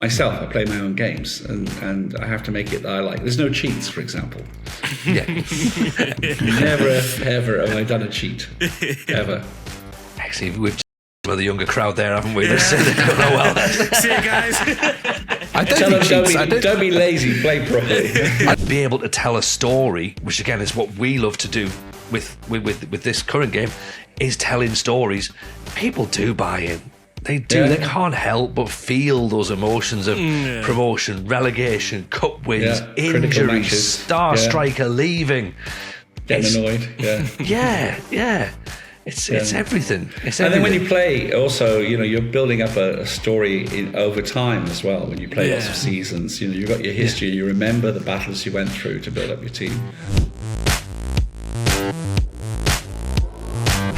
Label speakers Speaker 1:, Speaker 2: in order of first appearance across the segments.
Speaker 1: Myself, I play my own games, and I have to make it that I like. There's no cheats, for example.
Speaker 2: Yeah.
Speaker 1: Never, ever have I done a cheat. Ever.
Speaker 2: Actually, we've some of the younger crowd there, haven't we? They're saying they don't know well.
Speaker 3: See you guys.
Speaker 2: I don't think
Speaker 1: Don't be lazy, play properly.
Speaker 2: I'd be able to tell a story, which again is what we love to do with this current game, is telling stories. People do buy in. They do. Yeah. They can't help but feel those emotions of promotion, relegation, cup wins, injuries, star striker leaving.
Speaker 1: Getting annoyed.
Speaker 2: Yeah. It's everything. It's everything.
Speaker 1: And then when you play, also, you're building up a story over time as well. When you play lots of seasons, you've got your history. You remember the battles you went through to build up your team.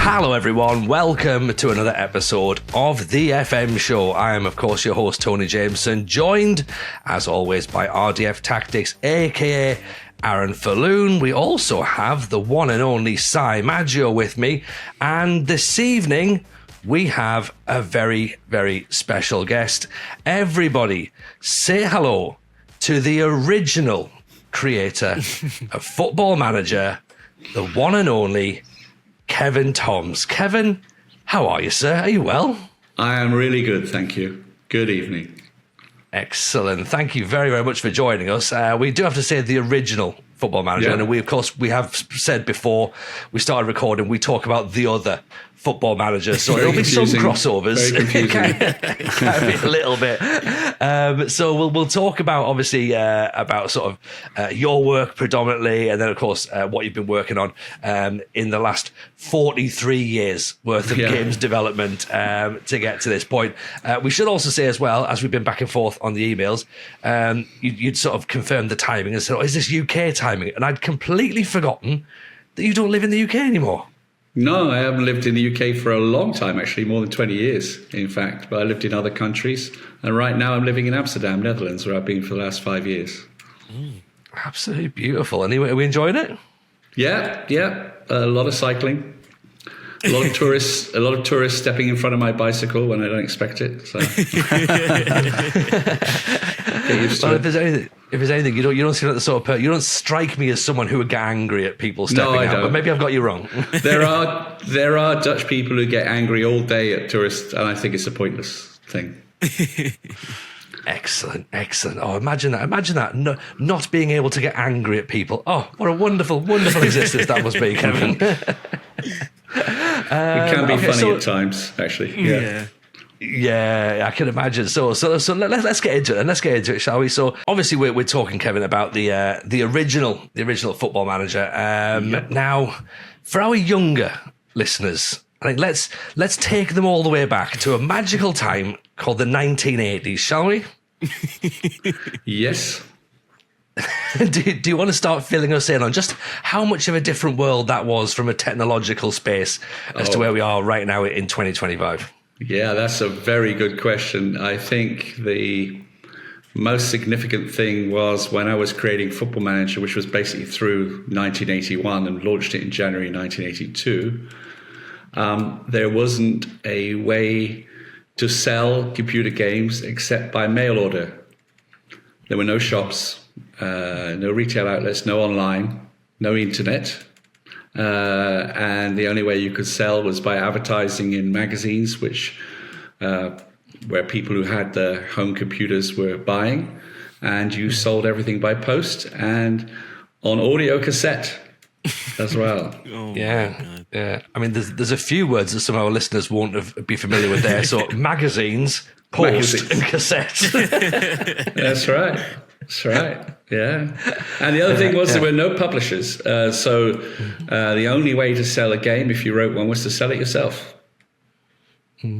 Speaker 2: Hello everyone, welcome to another episode of The FM Show. I am of course your host Tony Jameson, joined as always by RDF Tactics aka Aaron Falloon. We also have the one and only Si Maggio with me, and this evening we have a very, very special guest. Everybody say hello to the original creator of Football Manager, the one and only Kevin TOMS. Kevin, how are you, sir? Are you well?
Speaker 1: I am really good, thank you. Good evening.
Speaker 2: Excellent. Thank you very, very much for joining us. We do have to say the original Football Manager, and we have said before we started recording, we talk about the other Football Manager, so there'll be some crossovers.
Speaker 1: Very confusing.
Speaker 2: Can be a little bit. So we'll talk about obviously about sort of your work predominantly, and then of course what you've been working on in the last 43 years worth of games development to get to this point. We should also say as well, as we've been back and forth on the emails, you'd sort of confirmed the timing and said, "Oh, is this UK timing?" And I'd completely forgotten that you don't live in the UK anymore.
Speaker 1: No, I haven't lived in the UK for a long time, actually, more than 20 years, in fact. But I lived in other countries. And right now I'm living in Amsterdam, Netherlands, where I've been for the last 5 years.
Speaker 2: Absolutely beautiful. Anyway, are we enjoying it?
Speaker 1: Yeah. A lot of cycling. A lot of tourists stepping in front of my bicycle when I don't expect it. So get used to
Speaker 2: well,
Speaker 1: it.
Speaker 2: If there's anything, you don't seem like the sort of you don't strike me as someone who would get angry at people stepping out.
Speaker 1: Don't.
Speaker 2: But maybe I've got you wrong.
Speaker 1: There are Dutch people who get angry all day at tourists, and I think it's a pointless thing.
Speaker 2: Excellent. Oh, imagine that. No, not being able to get angry at people. Oh, what a wonderful existence that must be, Kevin.
Speaker 1: It can be funny at times, actually.
Speaker 2: Yeah, I can imagine. So let's get into it. Let's get into it, shall we? So obviously we're talking, Kevin, about the original Football Manager. Now, for our younger listeners, I think let's take them all the way back to a magical time called the 1980s, shall we?
Speaker 1: Yes.
Speaker 2: Do you want to start filling us in on just how much of a different world that was from a technological space as to where we are right now in 2025?
Speaker 1: Yeah, that's a very good question. I think the most significant thing was when I was creating Football Manager, which was basically through 1981 and launched it in January 1982. There wasn't a way to sell computer games except by mail order. There were no shops, no retail outlets, no online, no internet. And the only way you could sell was by advertising in magazines, which where people who had their home computers were buying, and you sold everything by post and on audio cassette as well.
Speaker 2: Yeah. I mean, there's a few words that some of our listeners won't be familiar with there. So magazines, post, and cassette.
Speaker 1: That's right. Yeah. And the other thing was there were no publishers. So the only way to sell a game, if you wrote one, was to sell it yourself.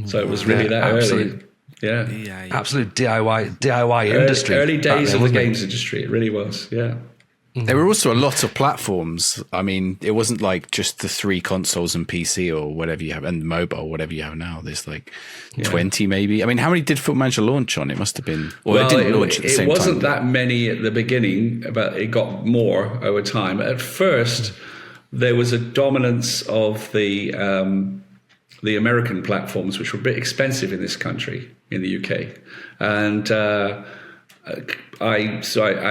Speaker 1: So it was really that early. Yeah.
Speaker 2: Absolute DIY industry.
Speaker 1: Early days of the games industry. It really was. Yeah.
Speaker 3: There were also a lot of platforms. I mean, it wasn't like just the 3 consoles and PC or whatever you have, and mobile, whatever you have now. There's like 20 maybe. I mean, how many did Football Manager launch on? It must have been...
Speaker 1: Well, it didn't launch at the same time. It wasn't that many at the beginning, but it got more over time. At first, there was a dominance of the American platforms, which were a bit expensive in this country. in the UK. And I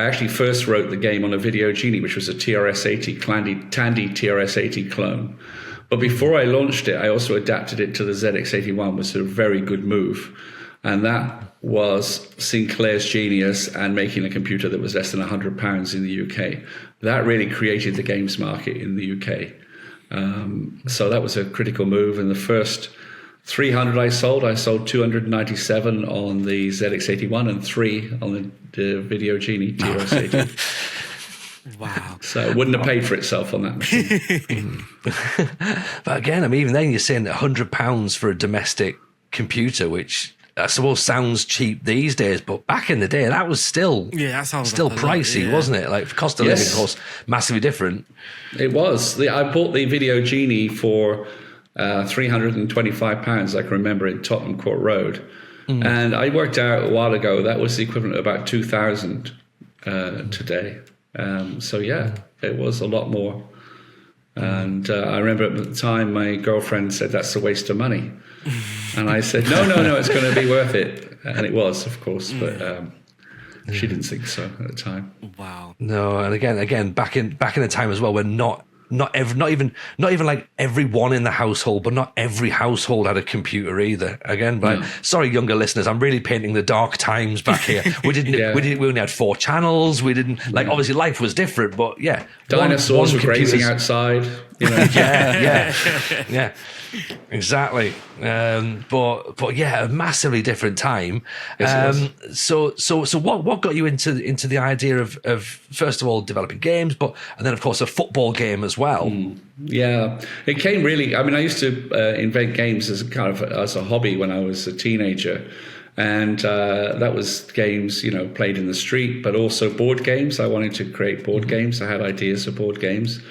Speaker 1: actually first wrote the game on a Video Genie, which was a TRS-80 Tandy TRS-80 clone. But before I launched it, I also adapted it to the ZX81, which was a very good move. And that was Sinclair's genius and making a computer that was less than £100 in the UK. That really created the games market in the UK. So that was a critical move. And the first 300 I sold 297 on the ZX81 and 3 on the Video Genie TRS-80.
Speaker 4: Wow.
Speaker 1: So it wouldn't have paid for itself on that machine.
Speaker 2: But again, I mean, even then you're saying £100 for a domestic computer, which I suppose sounds cheap these days, but back in the day, that was still
Speaker 4: that sounds
Speaker 2: still
Speaker 4: like
Speaker 2: pricey, wasn't it? Like cost of living, of course, massively different.
Speaker 1: It was. I bought the Video Genie for £325, I can remember, in Tottenham Court Road. And I worked out a while ago that was the equivalent of about 2,000 today. So yeah, it was a lot more. And I remember at the time my girlfriend said that's a waste of money. And I said, no, it's going to be worth it. And it was, of course, but she didn't think so at the time.
Speaker 4: Wow.
Speaker 2: No, and again, back in the time as well, when not even like everyone in the household, but not every household had a computer either. Again, but sorry, younger listeners, I'm really painting the dark times back here. We only had 4 channels. We didn't obviously life was different, but
Speaker 1: dinosaurs were grazing outside.
Speaker 2: yeah, exactly. But yeah, a massively different time. So what got you into the idea of first of all developing games, and then of course a football game as well?
Speaker 1: Yeah, it came really. I mean, I used to invent games as a hobby when I was a teenager. And that was games, played in the street, but also board games. I wanted to create board games. I had ideas for board games.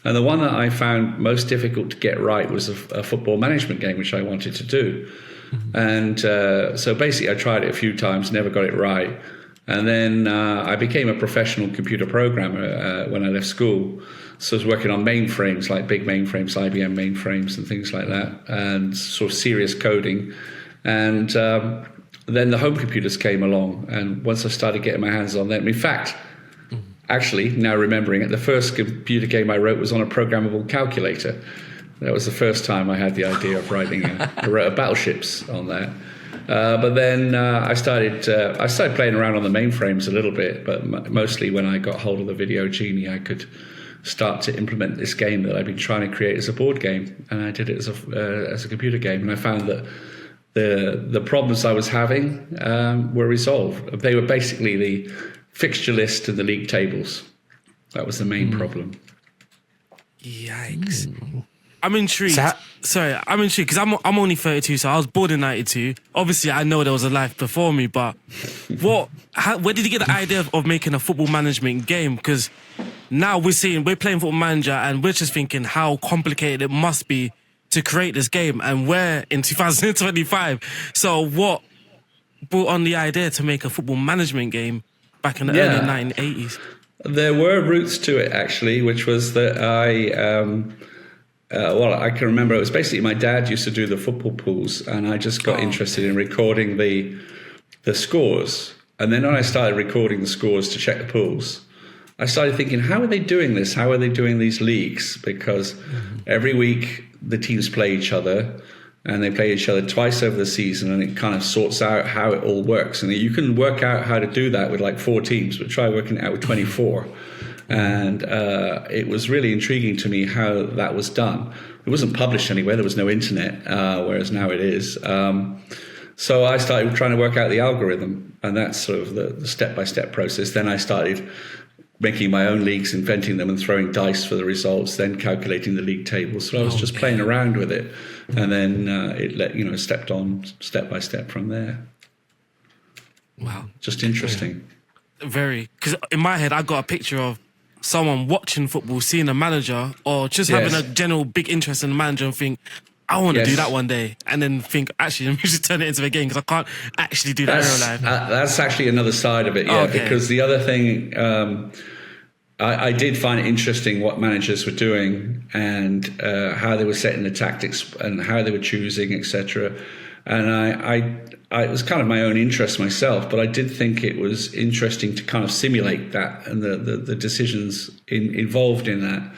Speaker 1: And the one that I found most difficult to get right was a football management game, which I wanted to do. And so basically I tried it a few times, never got it right. And then I became a professional computer programmer when I left school. So I was working on mainframes, like big mainframes, IBM mainframes and things like that, and sort of serious coding. And then the home computers came along. And once I started getting my hands on them, in fact, actually, now remembering it, the first computer game I wrote was on a programmable calculator. That was the first time I had the idea of writing I wrote battleships on that. But then I started playing around on the mainframes a little bit, but mostly when I got hold of the Video Genie, I could start to implement this game that I've been trying to create as a board game, and I did it as a computer game, and I found that the problems I was having were resolved. They were basically the fixture list and the league tables. That was the main problem.
Speaker 4: Yikes. I'm intrigued. I'm intrigued because I'm only 32, so I was born in 92. Obviously, I know there was a life before me, but where did you get the idea of making a football management game? Because now we're playing Football Manager and we're just thinking how complicated it must be to create this game, and we're in 2025. So what brought on the idea to make a football management game back in the early 1980s?
Speaker 1: There were roots to it, actually, which was that I can remember it was basically my dad used to do the football pools, and I just got interested in recording the scores. And then when I started recording the scores to check the pools, I started thinking, how are they doing this? How are they doing these leagues? Because every week the teams play each other, and they play each other twice over the season, and it kind of sorts out how it all works. And you can work out how to do that with like 4 teams, but try working it out with 24. And it was really intriguing to me how that was done. It wasn't published anywhere. There was no internet, whereas now it is. So I started trying to work out the algorithm, and that's sort of the step-by-step process. Then I started making my own leagues, inventing them and throwing dice for the results, then calculating the league tables. So I was just playing around with it. And then it stepped on step by step from there.
Speaker 4: Wow.
Speaker 1: Just interesting.
Speaker 4: Very. Because in my head, I got a picture of someone watching football, seeing a manager, or just having a general big interest in the manager and think, I want to do that one day. And then think, actually, let me just turn it into a game because I can't actually do that in real life.
Speaker 1: That's actually another side of it, because the other thing... I did find it interesting what managers were doing and how they were setting the tactics and how they were choosing, etc. And it was kind of my own interest myself, but I did think it was interesting to kind of simulate that and the decisions involved in that.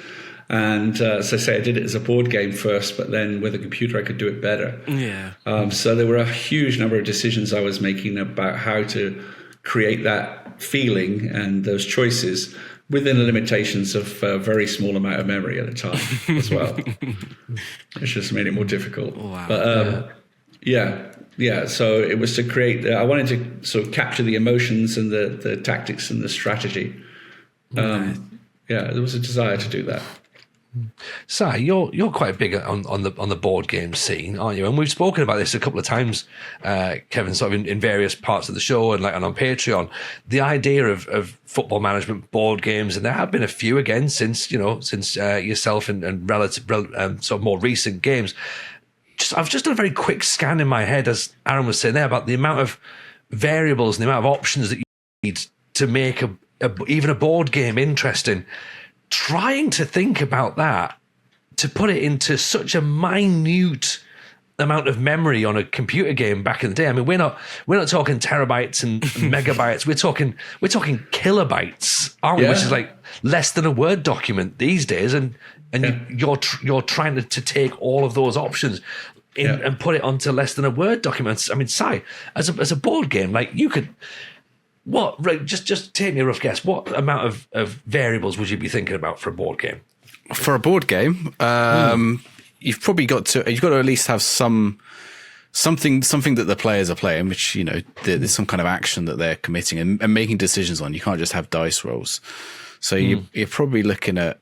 Speaker 1: And as I say, I did it as a board game first, but then with a computer, I could do it better.
Speaker 4: Yeah.
Speaker 1: So there were a huge number of decisions I was making about how to create that feeling and those choices within the limitations of a very small amount of memory at the time as well. It's just made it more difficult.
Speaker 4: Wow.
Speaker 1: But yeah. So it was to create. I wanted to sort of capture the emotions and the tactics and the strategy. Yeah, there was a desire to do that.
Speaker 2: Si, you're quite big on the board game scene, aren't you? And we've spoken about this a couple of times, Kevin, sort of in various parts of the show and on Patreon. The idea of football management board games, and there have been a few again since yourself and relative sort of more recent games. I've just done a very quick scan in my head, as Aaron was saying there, about the amount of variables and the amount of options that you need to make even a board game interesting. Trying to think about that, to put it into such a minute amount of memory on a computer game back in the day. I mean, we're not talking terabytes and megabytes. We're talking kilobytes, aren't we?
Speaker 1: Yeah.
Speaker 2: Which is like less than a Word document these days. And you're trying to take all of those options and put it onto less than a Word document. I mean, Si, as a board game, like you could. Just take me a rough guess. What amount of variables would you be thinking about for a board game?
Speaker 3: For a board game, you've got to at least have something that the players are playing, which, you know, there's some kind of action that they're committing and making decisions on. You can't just have dice rolls. So you're probably looking at,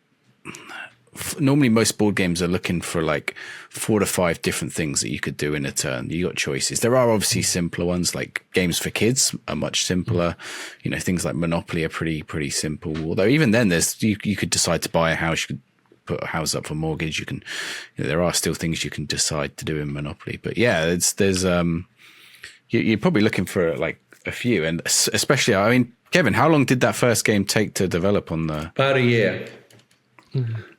Speaker 3: normally most board games are looking for like 4 to 5 different things that you could do in a turn. You got choices. There are obviously simpler ones, like games for kids are much simpler. You know, things like Monopoly are pretty simple. Although even then you could decide to buy a house. You could put a house up for mortgage. You can, there are still things you can decide to do in Monopoly. But yeah, you're probably looking for like a few, and especially, I mean, Kevin, how long did that first game take to develop on the?
Speaker 1: About a year.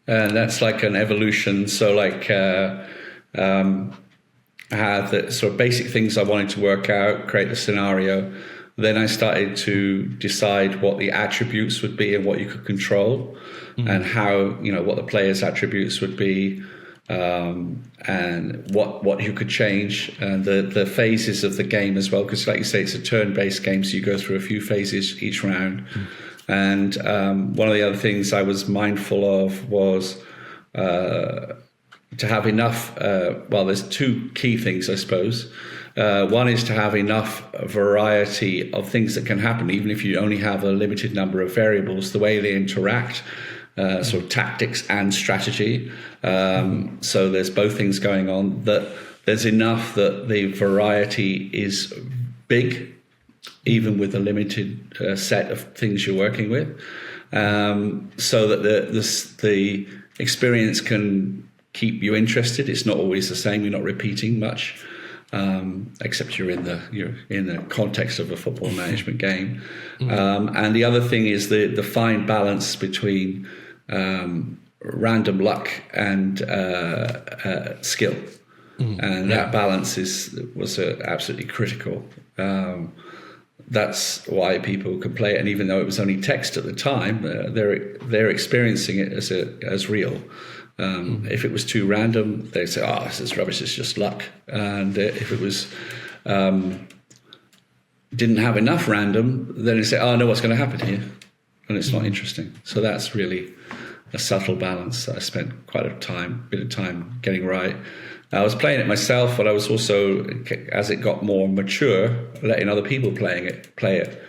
Speaker 1: And that's like an evolution. So like I had the sort of basic things I wanted to work out, create the scenario. Then I started to decide what the attributes would be and what you could control, and how, you know, what the players' attributes would be, and what you could change, and the phases of the game as well. Because like you say, it's a turn-based game, so you go through a few phases each round. And one of the other things I was mindful of was to have enough. Well, there's 2 key things, I suppose. One is to have enough variety of things that can happen, even if you only have a limited number of variables, the way they interact, sort of tactics and strategy. So there's both things going on, that there's enough that the variety is big, even with a limited set of things you're working with, so that the experience can keep you interested. It's not always the same. You're not repeating much, except you're in the context of a football management game. And the other thing is the fine balance between random luck and skill, and that balance was absolutely critical. That's why people can play it, and even though it was only text at the time, they're experiencing it as real. If it was too random, they'd say, "Oh, this is rubbish. It's just luck." And if it was didn't have enough random, then they'd say, "Oh, I know what's going to happen here," and it's not interesting. So that's really a subtle balance that I spent quite a bit of time getting right. I was playing it myself, but I was also, as it got more mature, letting other people play it.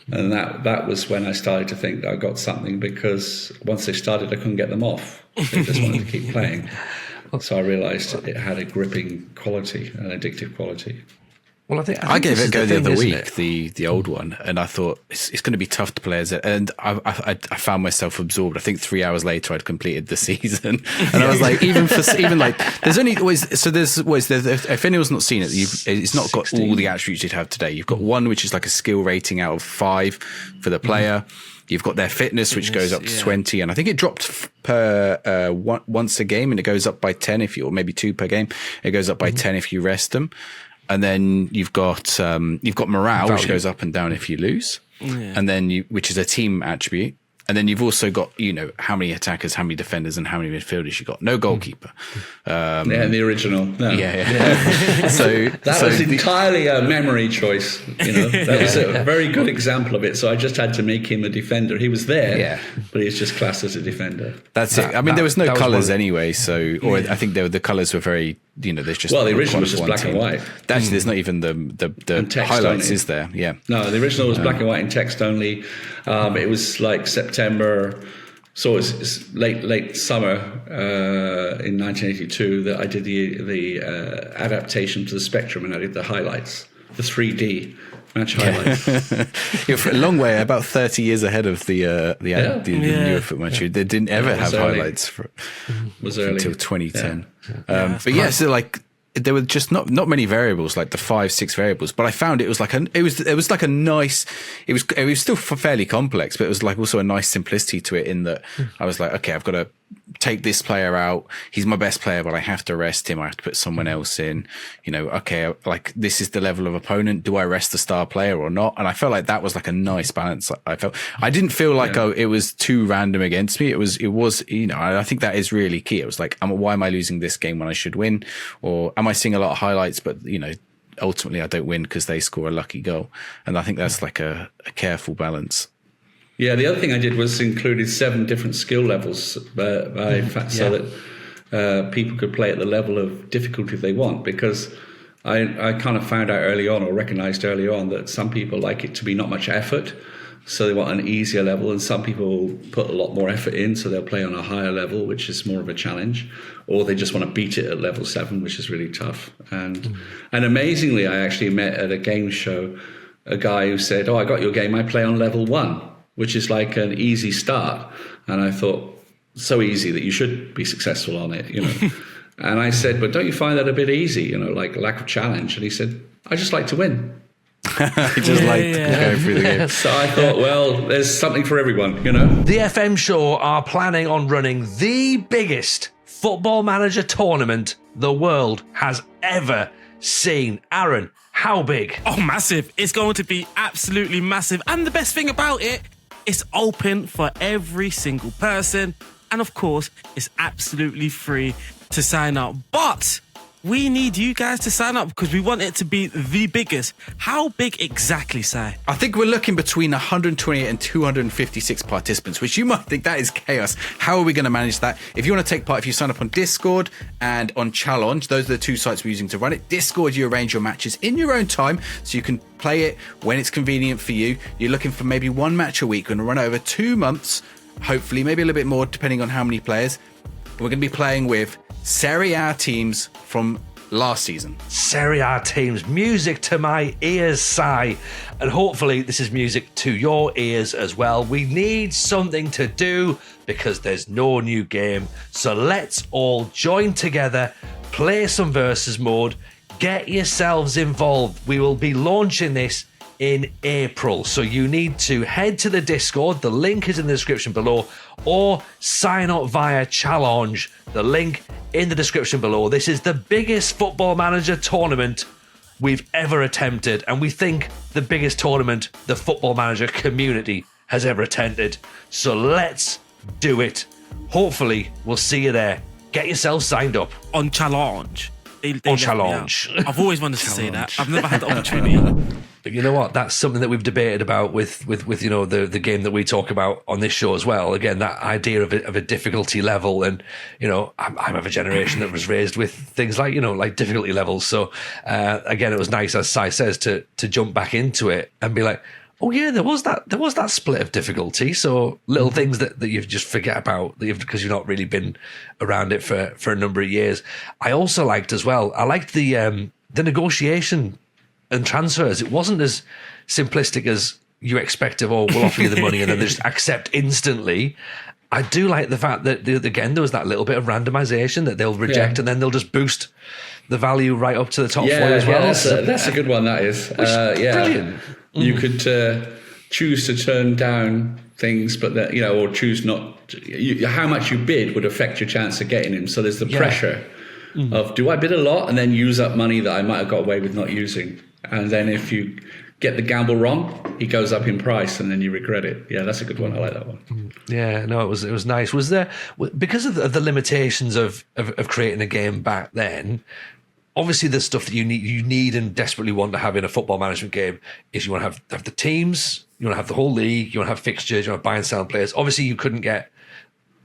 Speaker 1: And that was when I started to think that I got something, because once they started, I couldn't get them off. They just wanted to keep playing. So I realized it had a gripping quality, an addictive quality.
Speaker 2: Well,
Speaker 3: I gave it a go the other week, the old one, and I thought it's going to be tough to play as it. And I found myself absorbed. I think 3 hours later, I'd completed the season, and I was like, even like, there's only always, so there's if anyone's not seen it, it's not got all the attributes you'd have today. You've got one which is like a skill rating out of 5 for the player. You've got their fitness, which goes up to 20, and I think it dropped per once a game, and it goes up by 10 or maybe 2 per game. It goes up by 10 if you rest them. and then you've got morale, which goes up and down if you lose, and then which is a team attribute. And then you've also got, how many attackers, how many defenders, and how many midfielders you got. No goalkeeper.
Speaker 1: The original. No.
Speaker 3: Yeah. So
Speaker 1: that was entirely a memory choice. That was a very good example of it. So I just had to make him a defender. He was there, but he's just classed as a defender.
Speaker 3: That's it. I mean, there was no colours anyway. I think the colours were very. There's just
Speaker 1: the original was just black and white.
Speaker 3: Actually, there's not even the highlights,
Speaker 1: only.
Speaker 3: Is there? Yeah.
Speaker 1: No, the original was black and white and text only. It was like September, so it's late summer in 1982 that I did the adaptation to the Spectrum, and I did the highlights, the 3D match highlights.
Speaker 3: You're a long way, about 30 years ahead of the newer Foot Manager. They didn't ever have highlights until 2010. But so like there were just not many variables, like the 5-6 variables. But I found it was like it was like a nice. It was still fairly complex, but it was like also a nice simplicity to it in that I was like, okay, I've got to take this player out. He's my best player, but I have to rest him. I have to put someone else in. Okay, like this is the level of opponent. Do I rest the star player or not? And I felt like that was like a nice balance. I didn't feel like it was too random against me. It was. I think that is really key. It was like, why am I losing this game when I should win? Or am I seeing a lot of highlights, but ultimately I don't win because they score a lucky goal? And I think that's like a careful balance.
Speaker 1: Yeah, the other thing I did was included 7 different skill levels so that people could play at the level of difficulty they want, because I kind of found out early on, or recognized early on, that some people like it to be not much effort, so they want an easier level, and some people put a lot more effort in, so they'll play on a higher level, which is more of a challenge, or they just want to beat it at level 7, which is really tough. And amazingly, I actually met at a game show a guy who said, I got your game, I play on level 1. Which is like an easy start. And I thought, so easy that you should be successful on it, And I said, but don't you find that a bit easy, like lack of challenge? And he said, I just like to win.
Speaker 3: I just like to go through the game.
Speaker 1: So I thought, well, there's something for everyone,
Speaker 2: The FM Show are planning on running the biggest Football Manager tournament the world has ever seen. Aaron, how big?
Speaker 4: Oh, massive. It's going to be absolutely massive. And the best thing about it, it's open for every single person. And of course, it's absolutely free to sign up. But we need you guys to sign up because we want it to be the biggest. How big exactly, Si?
Speaker 3: I think we're looking between 128 and 256 participants, which you might think that is chaos. How are we going to manage that? If you want to take part, if you sign up on Discord and on Challenge, those are the 2 sites we're using to run it. Discord, you arrange your matches in your own time, so you can play it when it's convenient for you. You're looking for maybe 1 match a week. We're going to run it over 2 months, hopefully, maybe a little bit more, depending on how many players. We're going to be playing with Serie A teams from last season.
Speaker 2: Serie A teams, music to my ears, Si. And hopefully this is music to your ears as well. We need something to do because there's no new game. So let's all join together, play some versus mode, get yourselves involved. We will be launching this in April. So you need to head to the Discord. The link is in the description below, or sign up via Challenge. The link in the description below. This is the biggest Football Manager tournament we've ever attempted, and we think the biggest tournament the Football Manager community has ever attended. So let's do it. Hopefully we'll see you there. Get yourself signed up
Speaker 4: on Challenge.
Speaker 2: On Challenge.
Speaker 4: I've always wanted to say that. I've never had the opportunity.
Speaker 2: But you know what? That's something that we've debated about with the game that we talk about on this show as well. Again, that idea of a difficulty level, and I'm of a generation that was raised with things like like difficulty levels. So again, it was nice, as Si says, to jump back into it and be like, oh yeah, there was that split of difficulty. So little things that you just forget about because you've not really been around it for a number of years. I also liked as well. I liked the negotiation and transfers. It wasn't as simplistic as you expect of, we'll offer you the money and then they just accept instantly. I do like the fact that again there was that little bit of randomization that they'll reject and then they'll just boost the value right up to the top 4 as well.
Speaker 1: That's a good one. That is brilliant. You could choose to turn down things, but that or choose not. How much you bid would affect your chance of getting him. So there's the pressure of do I bid a lot and then use up money that I might have got away with not using? And then if you get the gamble wrong, it goes up in price and then you regret it. Yeah, that's a good one. I like that one.
Speaker 2: Yeah, no, it was nice. Was there, because of the limitations of creating a game back then, obviously the stuff that you need and desperately want to have in a football management game is you want to have the teams, you want to have the whole league, you want to have fixtures, you want to buy and sell players. Obviously you couldn't get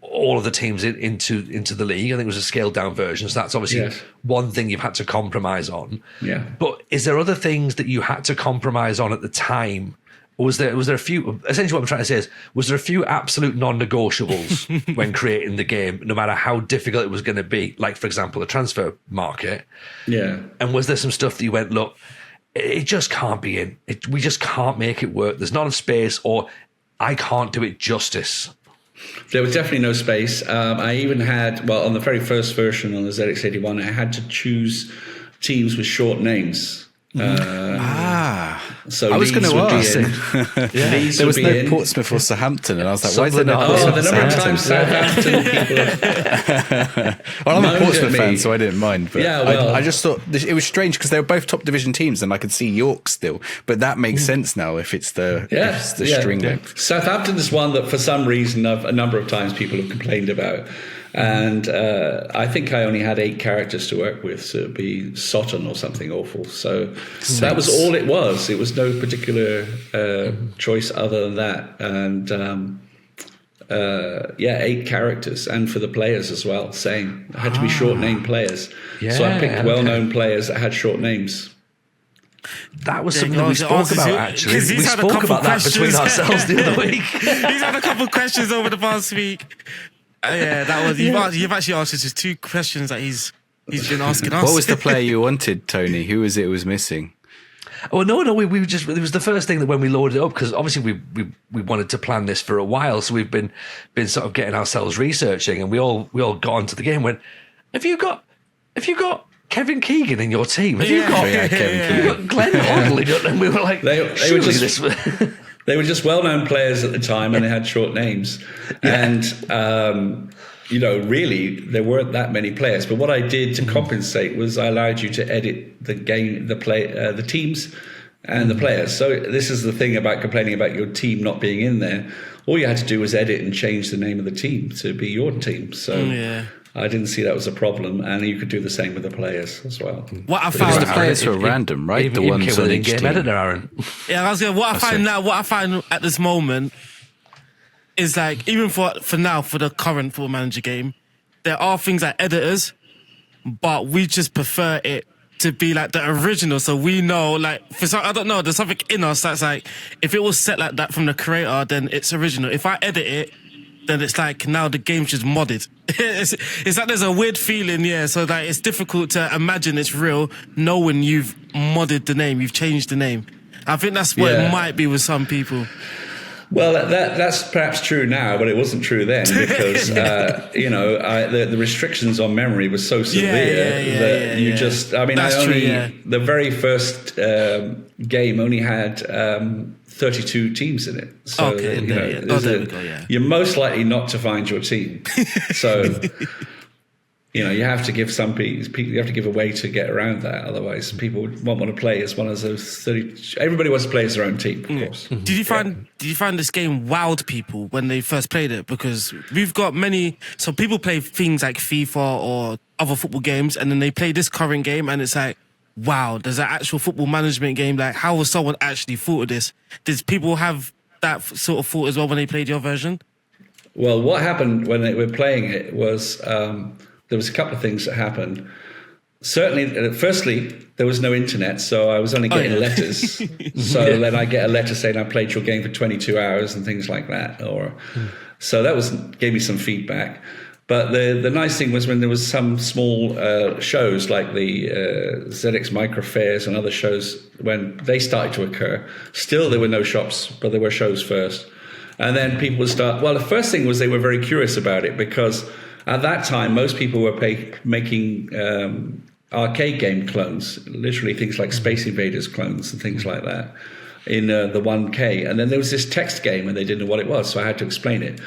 Speaker 2: all of the teams into the league. I think it was a scaled down version. So that's obviously one thing you've had to compromise on.
Speaker 1: Yeah.
Speaker 2: But is there other things that you had to compromise on at the time? Or was there a few, essentially what I'm trying to say is, was there a few absolute non-negotiables when creating the game, no matter how difficult it was going to be? Like, for example, the transfer market.
Speaker 1: Yeah.
Speaker 2: And was there some stuff that you went, look, it just can't be in. We just can't make it work. There's not enough space, or I can't do it justice.
Speaker 1: There was definitely no space. I even had, on the very first version on the ZX81, I had to choose teams with short names. So
Speaker 3: I was going to ask. There was no
Speaker 1: in.
Speaker 3: Portsmouth or Southampton, and I was like, why is there no Portsmouth
Speaker 1: the number of times Southampton people
Speaker 3: well, I'm a Portsmouth fan, so I didn't mind. But
Speaker 1: yeah,
Speaker 3: I just thought it was strange because they were both top division teams, and I could see York still. But that makes sense now if it's the string length.
Speaker 1: Southampton is one that, for some reason, a number of times people have complained about. And I think I only had 8 characters to work with, so it'd be Sutton or something awful. So that was all it was. It was no particular choice other than that. And 8 characters, and for the players as well. Same. It had to be short name players. So I picked well-known players that had short names.
Speaker 2: That was something that we spoke about, actually. We spoke about that between ourselves the other week.
Speaker 4: He's had a couple of questions over the past week. That was you've actually asked us just 2 questions that he's been asking us.
Speaker 3: What was the player you wanted, Tony? Who was it was missing?
Speaker 2: Oh no, we just, it was the first thing that when we loaded it up, because obviously we wanted to plan this for a while, so we've been sort of getting ourselves researching, and we all got onto the game and went, have you got Kevin Keegan in your team? Have you got Glenn Hoddle? And we were like,
Speaker 1: they were just they were just well-known players at the time, and they had short names. And really, there weren't that many players. But what I did to compensate was I allowed you to edit the game, the teams, and the players. So this is the thing about complaining about your team not being in there. All you had to do was edit and change the name of the team to be your team. So I didn't see that was a problem, and you could do the same with the players as well.
Speaker 4: What I found,
Speaker 3: the players were random, right?
Speaker 2: Even
Speaker 3: the ones on each team.
Speaker 2: editor, Aaron.
Speaker 4: Yeah, I was going. What I find at this moment is, like, even for now, for the current Football Manager game, there are things like editors, but we just prefer it to be like the original. So we know, like, I don't know, there's something in us that's like, if it was set like that from the creator, then it's original. If I edit it, then it's like now the game's just modded. It's like there's a weird feeling, so like it's difficult to imagine it's real knowing you've modded the name, you've changed the name. I think that's what it might be with some people.
Speaker 1: Well, that's perhaps true now, but it wasn't true then because the restrictions on memory were so severe that you just. I mean, the very first game only had 32 teams in it. So you're most likely not to find your team. So. You have to give some people. You have to give a way to get around that. Otherwise, people won't want to play as one of those 30. Everybody wants to play as their own team, of course.
Speaker 4: Did you find this game wowed people when they first played it? Because we've got many. So people play things like FIFA or other football games, and then they play this current game, and it's like, wow, there's an actual football management game. Like, how was someone actually thought of this? Did people have that sort of thought as well when they played your version?
Speaker 1: Well, what happened when they were playing it was. There was a couple of things that happened. Certainly, firstly, there was no internet, so I was only getting letters. So then I get a letter saying I played your game for 22 hours and things like that. So that gave me some feedback. But the nice thing was when there was some small shows like the ZX Micro Fairs and other shows, when they started to occur, still there were no shops, but there were shows first. And then people would start. Well, the first thing was they were very curious about it because at that time, most people were making arcade game clones, literally things like Space Invaders clones and things like that in the 1K. And then there was this text game and they didn't know what it was, so I had to explain it.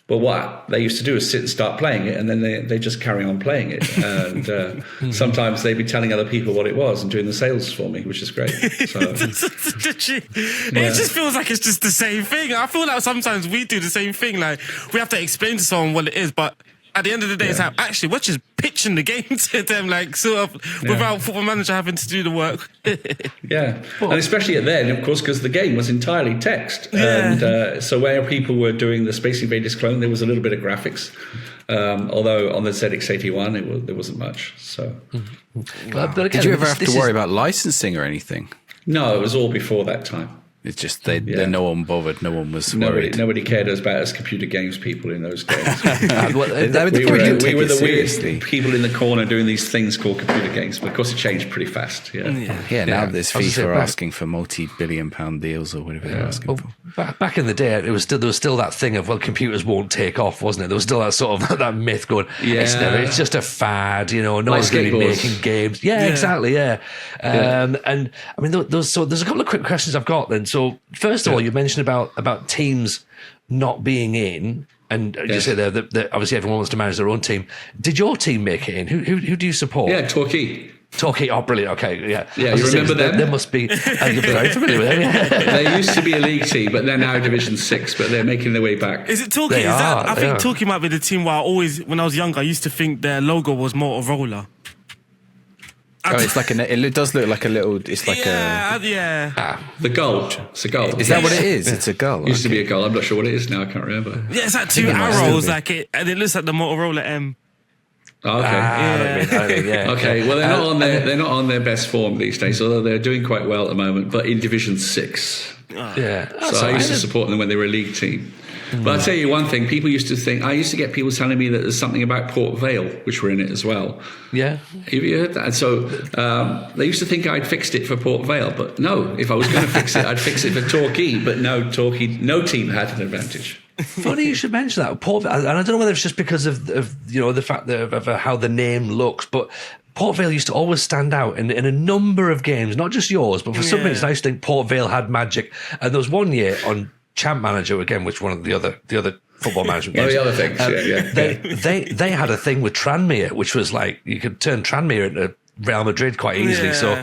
Speaker 1: But what they used to do is sit and start playing it, and then they just carry on playing it. And sometimes they'd be telling other people what it was and doing the sales for me, which is great. So,
Speaker 4: it just feels like it's just the same thing. I feel like sometimes we do the same thing. Like, we have to explain to someone what it is, but at the end of the day, it's like, actually, we're just pitching the game to them, like, sort of, without Football Manager having to do the work.
Speaker 1: Yeah, and especially then, of course, because the game was entirely text. And so where people were doing the Space Invaders clone, there was a little bit of graphics. Although on the ZX81, there wasn't much. So,
Speaker 3: but again, did you ever have to worry about licensing or anything?
Speaker 1: No, it was all before that time.
Speaker 3: It's just no one bothered. No one was worried.
Speaker 1: Nobody cared about us computer games people in those days.
Speaker 3: We
Speaker 1: were the weird people in the corner doing these things called computer games. But of course, it changed pretty fast.
Speaker 3: Now there's FIFA asking for multi-billion-pound deals or whatever they're asking for.
Speaker 2: Back in the day, there was still that thing of, well, computers won't take off, wasn't it? There was still that sort of that myth going. It's just a fad, no one's going to be making games. Exactly. And I mean, there's a couple of quick questions I've got then. So first of all, you mentioned about teams not being in, and you say there that obviously everyone wants to manage their own team. Did your team make it in? Who do you support?
Speaker 1: Yeah, Torquay.
Speaker 2: Torquay, brilliant. Okay, yeah.
Speaker 1: Yeah, you remember them?
Speaker 2: There must be. You're very familiar with them. Yeah.
Speaker 1: They used to be a league team, but they're now Division 6. But they're making their way back.
Speaker 4: Is it Torquay? I think Torquay might be the team where when I was younger, I used to think their logo was Motorola.
Speaker 3: It's like it does look like a little. It's like
Speaker 1: the gull. It's a gull.
Speaker 3: Is that what it is? It's a gull.
Speaker 1: It used to be a gull. I'm not sure what it is now. I can't remember.
Speaker 4: Yeah, it's like two arrows, and it looks like the Motorola M.
Speaker 1: Oh, okay. Okay. Well, they're not on their best form these days, although they're doing quite well at the moment. But in Division 6. So I used to support them when they were a league team. But I'll tell you one thing, people used to think, I used to get people telling me that there's something about Port Vale, which were in it as well.
Speaker 2: Yeah.
Speaker 1: Have you heard that? And so they used to think I'd fixed it for Port Vale, but no, if I was going to fix it, I'd fix it for Torquay, but no team had an advantage.
Speaker 2: Funny you should mention that. Port Vale, and I don't know whether it's just because of the fact of how the name looks, but Port Vale used to always stand out in a number of games, not just yours, but for some reason I used to think Port Vale had magic. And there was one year on Champ Manager, again, which one of the other football management games.
Speaker 1: The other things,
Speaker 2: They had a thing with Tranmere, which was like you could turn Tranmere into Real Madrid quite easily. So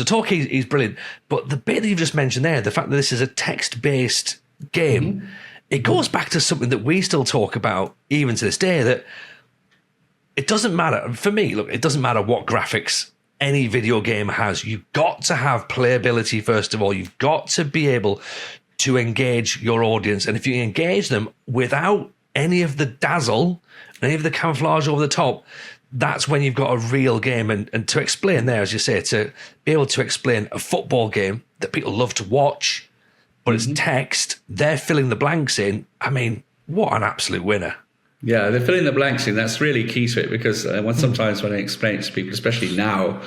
Speaker 2: Torquay is brilliant. But the bit that you've just mentioned there, the fact that this is a text-based game, it goes back to something that we still talk about even to this day, that it doesn't matter. For me, look, it doesn't matter what graphics any video game has. You've got to have playability, first of all. You've got to be able to engage your audience. And if you engage them without any of the dazzle, any of the camouflage over the top, that's when you've got a real game. And to explain there, as you say, to be able to explain a football game that people love to watch, but it's text, they're filling the blanks in. I mean, what an absolute winner.
Speaker 1: Yeah, they're filling the blanks in. That's really key to it, because sometimes when I explain it to people, especially now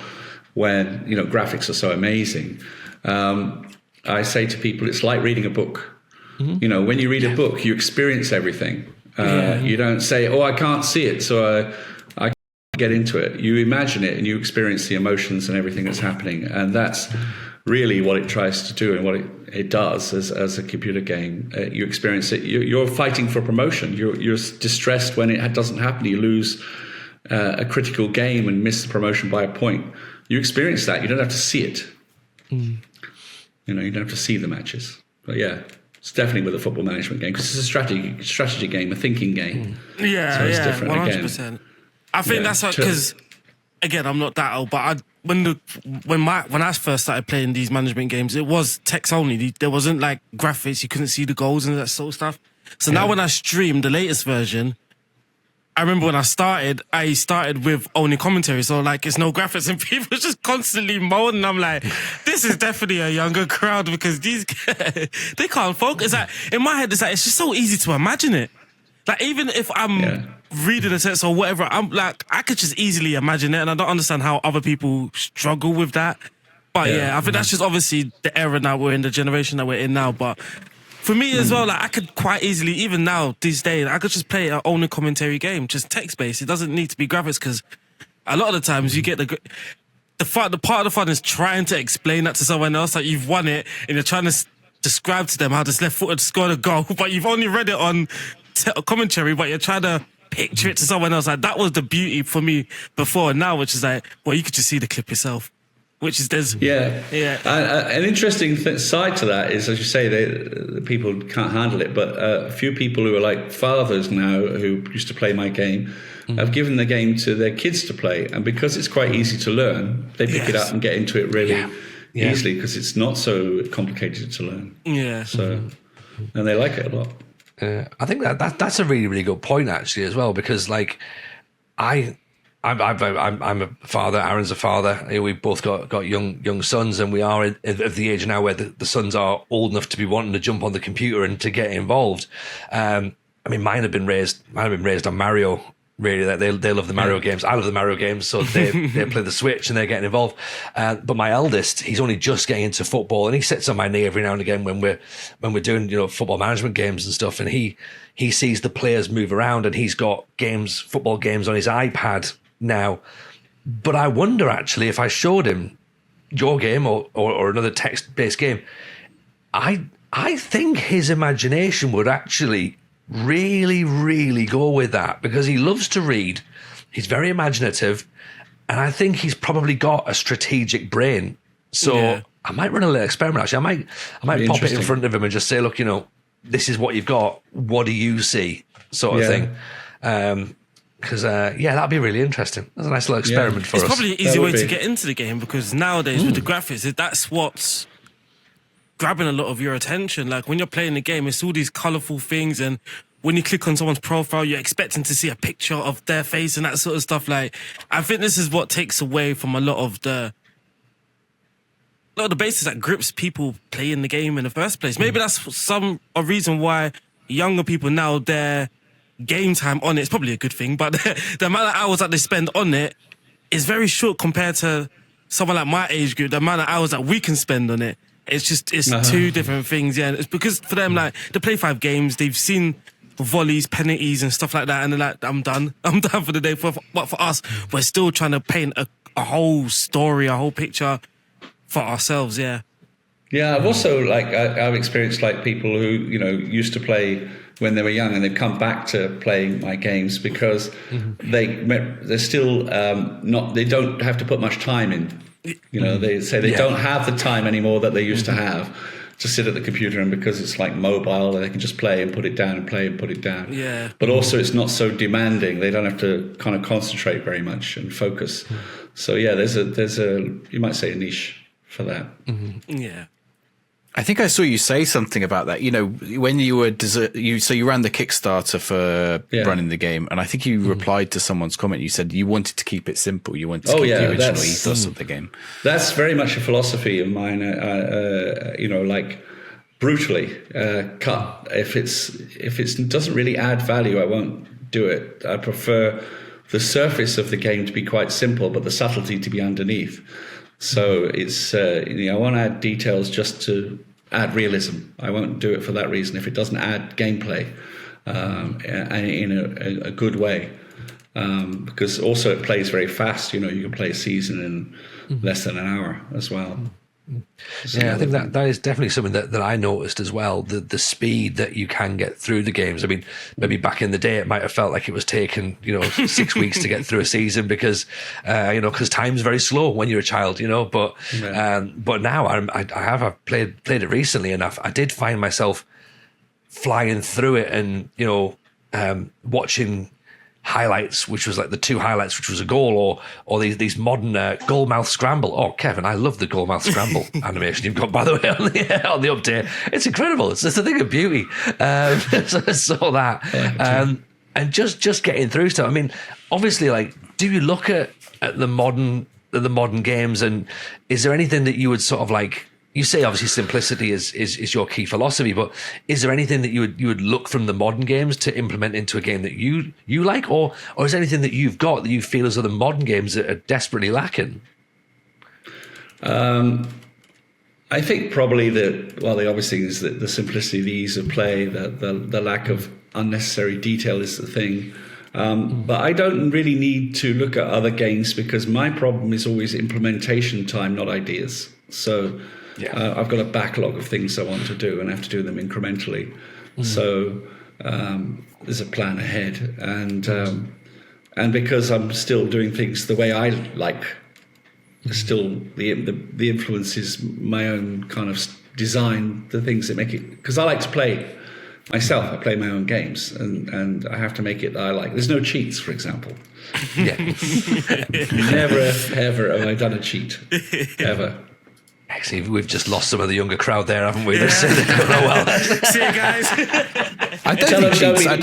Speaker 1: when graphics are so amazing, I say to people, it's like reading a book. When you read a book, you experience everything. You don't say, "Oh, I can't see it, so I can't get into it." You imagine it and you experience the emotions and everything that's happening, and that's really what it tries to do, and what it does as a computer game. You experience it. You're fighting for promotion. You're distressed when it doesn't happen. You lose a critical game and miss the promotion by a point. You experience that. You don't have to see it. You don't have to see the matches. But yeah, it's definitely with a football management game, because it's a strategy game, a thinking game. So it's different
Speaker 4: 100%.
Speaker 1: again.
Speaker 4: I think that's because, again, I'm not that old, but when I first started playing these management games, it was text only. There wasn't like graphics. You couldn't see the goals and that sort of stuff. So now when I stream the latest version, I remember when I started with only commentary. So like it's no graphics, and people just constantly moaning. I'm like, this is definitely a younger crowd, because these they can't focus. Like in my head, it's just so easy to imagine it. Like even if I'm reading a text or whatever, I'm like, I could just easily imagine it, and I don't understand how other people struggle with that. But I think that's just obviously the era now we're in, the generation that we're in now. But for me as well, like I could quite easily, even now these days, I could just play an only commentary game, just text based. It doesn't need to be graphics, because a lot of the times you get the part of the fun is trying to explain that to someone else, like you've won it and you're trying to describe to them how this left footer scored a goal, but you've only read it on commentary, but you're trying to picture it to someone else. Like, that was the beauty for me before and now, which is like, well, you could just see the clip yourself. Which is
Speaker 1: an interesting side to that is, as you say, the people can't handle it, but a few people who are like fathers now who used to play my game have given the game to their kids to play, and because it's quite easy to learn, they pick it up and get into it really easily because it's not so complicated to learn. And they like it a lot.
Speaker 2: I think that's a really, really good point actually as well, because like I'm a father. Aaron's a father. We've both got young sons, and we are of the age now where the sons are old enough to be wanting to jump on the computer and to get involved. I mean, mine have been raised on Mario. Really, they love the Mario games. I love the Mario games, so they play the Switch and they're getting involved. But my eldest, he's only just getting into football, and he sits on my knee every now and again when we're doing football management games and stuff, and he sees the players move around, and he's got football games on his iPad now. But I wonder actually if I showed him your game or another text-based game, I think his imagination would actually really, really go with that, because he loves to read. He's very imaginative, and I think he's probably got a strategic brain. So I might run a little experiment actually. I might pop it in front of him and just say, look, this is what you've got. What do you see? Sort of thing. Because, that'd be really interesting. That's a nice little experiment for us.
Speaker 4: It's probably an easy way to get into the game, because nowadays with the graphics, that's what's grabbing a lot of your attention. Like, when you're playing the game, it's all these colourful things, and when you click on someone's profile, you're expecting to see a picture of their face and that sort of stuff. Like, I think this is what takes away from a lot of the basis that grips people playing the game in the first place. Maybe that's a reason why younger people now, their game time on it's probably a good thing, but the amount of hours that they spend on it is very short compared to someone like my age group. The amount of hours that we can spend on it, it's two different things. Yeah, it's because for them, like, they play 5 games, they've seen volleys, penalties and stuff like that, and they're like, I'm done for the day. But for us, we're still trying to paint a whole story, a whole picture for ourselves.
Speaker 1: I've also I've experienced people who used to play when they were young, and they've come back to playing my games because they're still they don't have to put much time in. They say they don't have the time anymore that they used to have to sit at the computer, and because it's like mobile, they can just play and put it down and play and put it down. But also it's not so demanding. They don't have to kind of concentrate very much and focus. So there's a you might say a niche for that.
Speaker 3: I think I saw you say something about that. When you were you ran the Kickstarter for running the game, and I think you replied to someone's comment. You said you wanted to keep it simple. You wanted to keep the original ethos of the game.
Speaker 1: That's very much a philosophy of mine. Brutally cut. If it doesn't really add value, I won't do it. I prefer the surface of the game to be quite simple, but the subtlety to be underneath. So it's I want to add details just to add realism. I won't do it for that reason if it doesn't add gameplay in a good way. Because also it plays very fast. You can play a season in less than an hour as well. So,
Speaker 2: I think that is definitely something that I noticed as well, the speed that you can get through the games. I mean, maybe back in the day it might have felt like it was taking 6 weeks to get through a season because time's very slow when you're a child, but now I've played it recently enough. I did find myself flying through it and watching highlights, which was like the 2 highlights, which was a goal, or these modern goal mouth scramble. Oh, Kevin, I love the goal mouth scramble animation you've got, by the way, on the update. It's incredible. It's a thing of beauty. So I saw that, and just getting through stuff. I mean, obviously, do you look at the modern games, and is there anything that you would sort of like? You say obviously simplicity is your key philosophy, but is there anything that you would look from the modern games to implement into a game that you like, or is there anything that you've got that you feel as though the modern games are desperately lacking?
Speaker 1: I think probably the obvious thing is that the simplicity, the ease of play, the lack of unnecessary detail is the thing. But I don't really need to look at other games because my problem is always implementation time, not ideas. So I've got a backlog of things I want to do and I have to do them incrementally. So there's a plan ahead, and because I'm still doing things the way I like, still the influence is my own kind of design, the things that make it, because I like to play myself. I play my own games, and I have to make it that I like. There's no cheats, for example. Never ever have I done a cheat, ever.
Speaker 2: Actually, we've just lost some of the younger crowd there, haven't we? They're saying, oh, well.
Speaker 4: See you guys.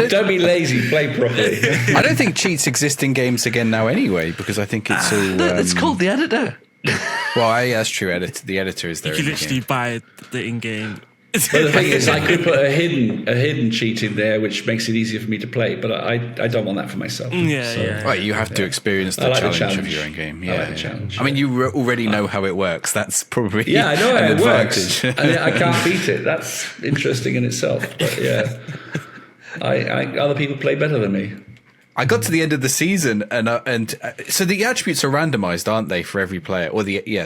Speaker 1: Don't be lazy, play properly.
Speaker 3: I don't think cheats exist in games again now anyway, because I think it's all...
Speaker 2: it's called the editor.
Speaker 3: Well, that's true. The editor is there.
Speaker 4: You can literally buy the in-game.
Speaker 1: But the thing is, I could put a hidden cheat in there, which makes it easier for me to play. But I don't want that for myself.
Speaker 3: Right, you have to experience the challenge of your own game. Yeah, I like the challenge. I mean, you already know how it works. That's probably
Speaker 1: I know how
Speaker 3: an
Speaker 1: it
Speaker 3: advantage.
Speaker 1: works. I can't beat it. That's interesting in itself. But yeah, other people play better than me.
Speaker 3: I got to the end of the season, and so the attributes are randomized, aren't they, for every player, or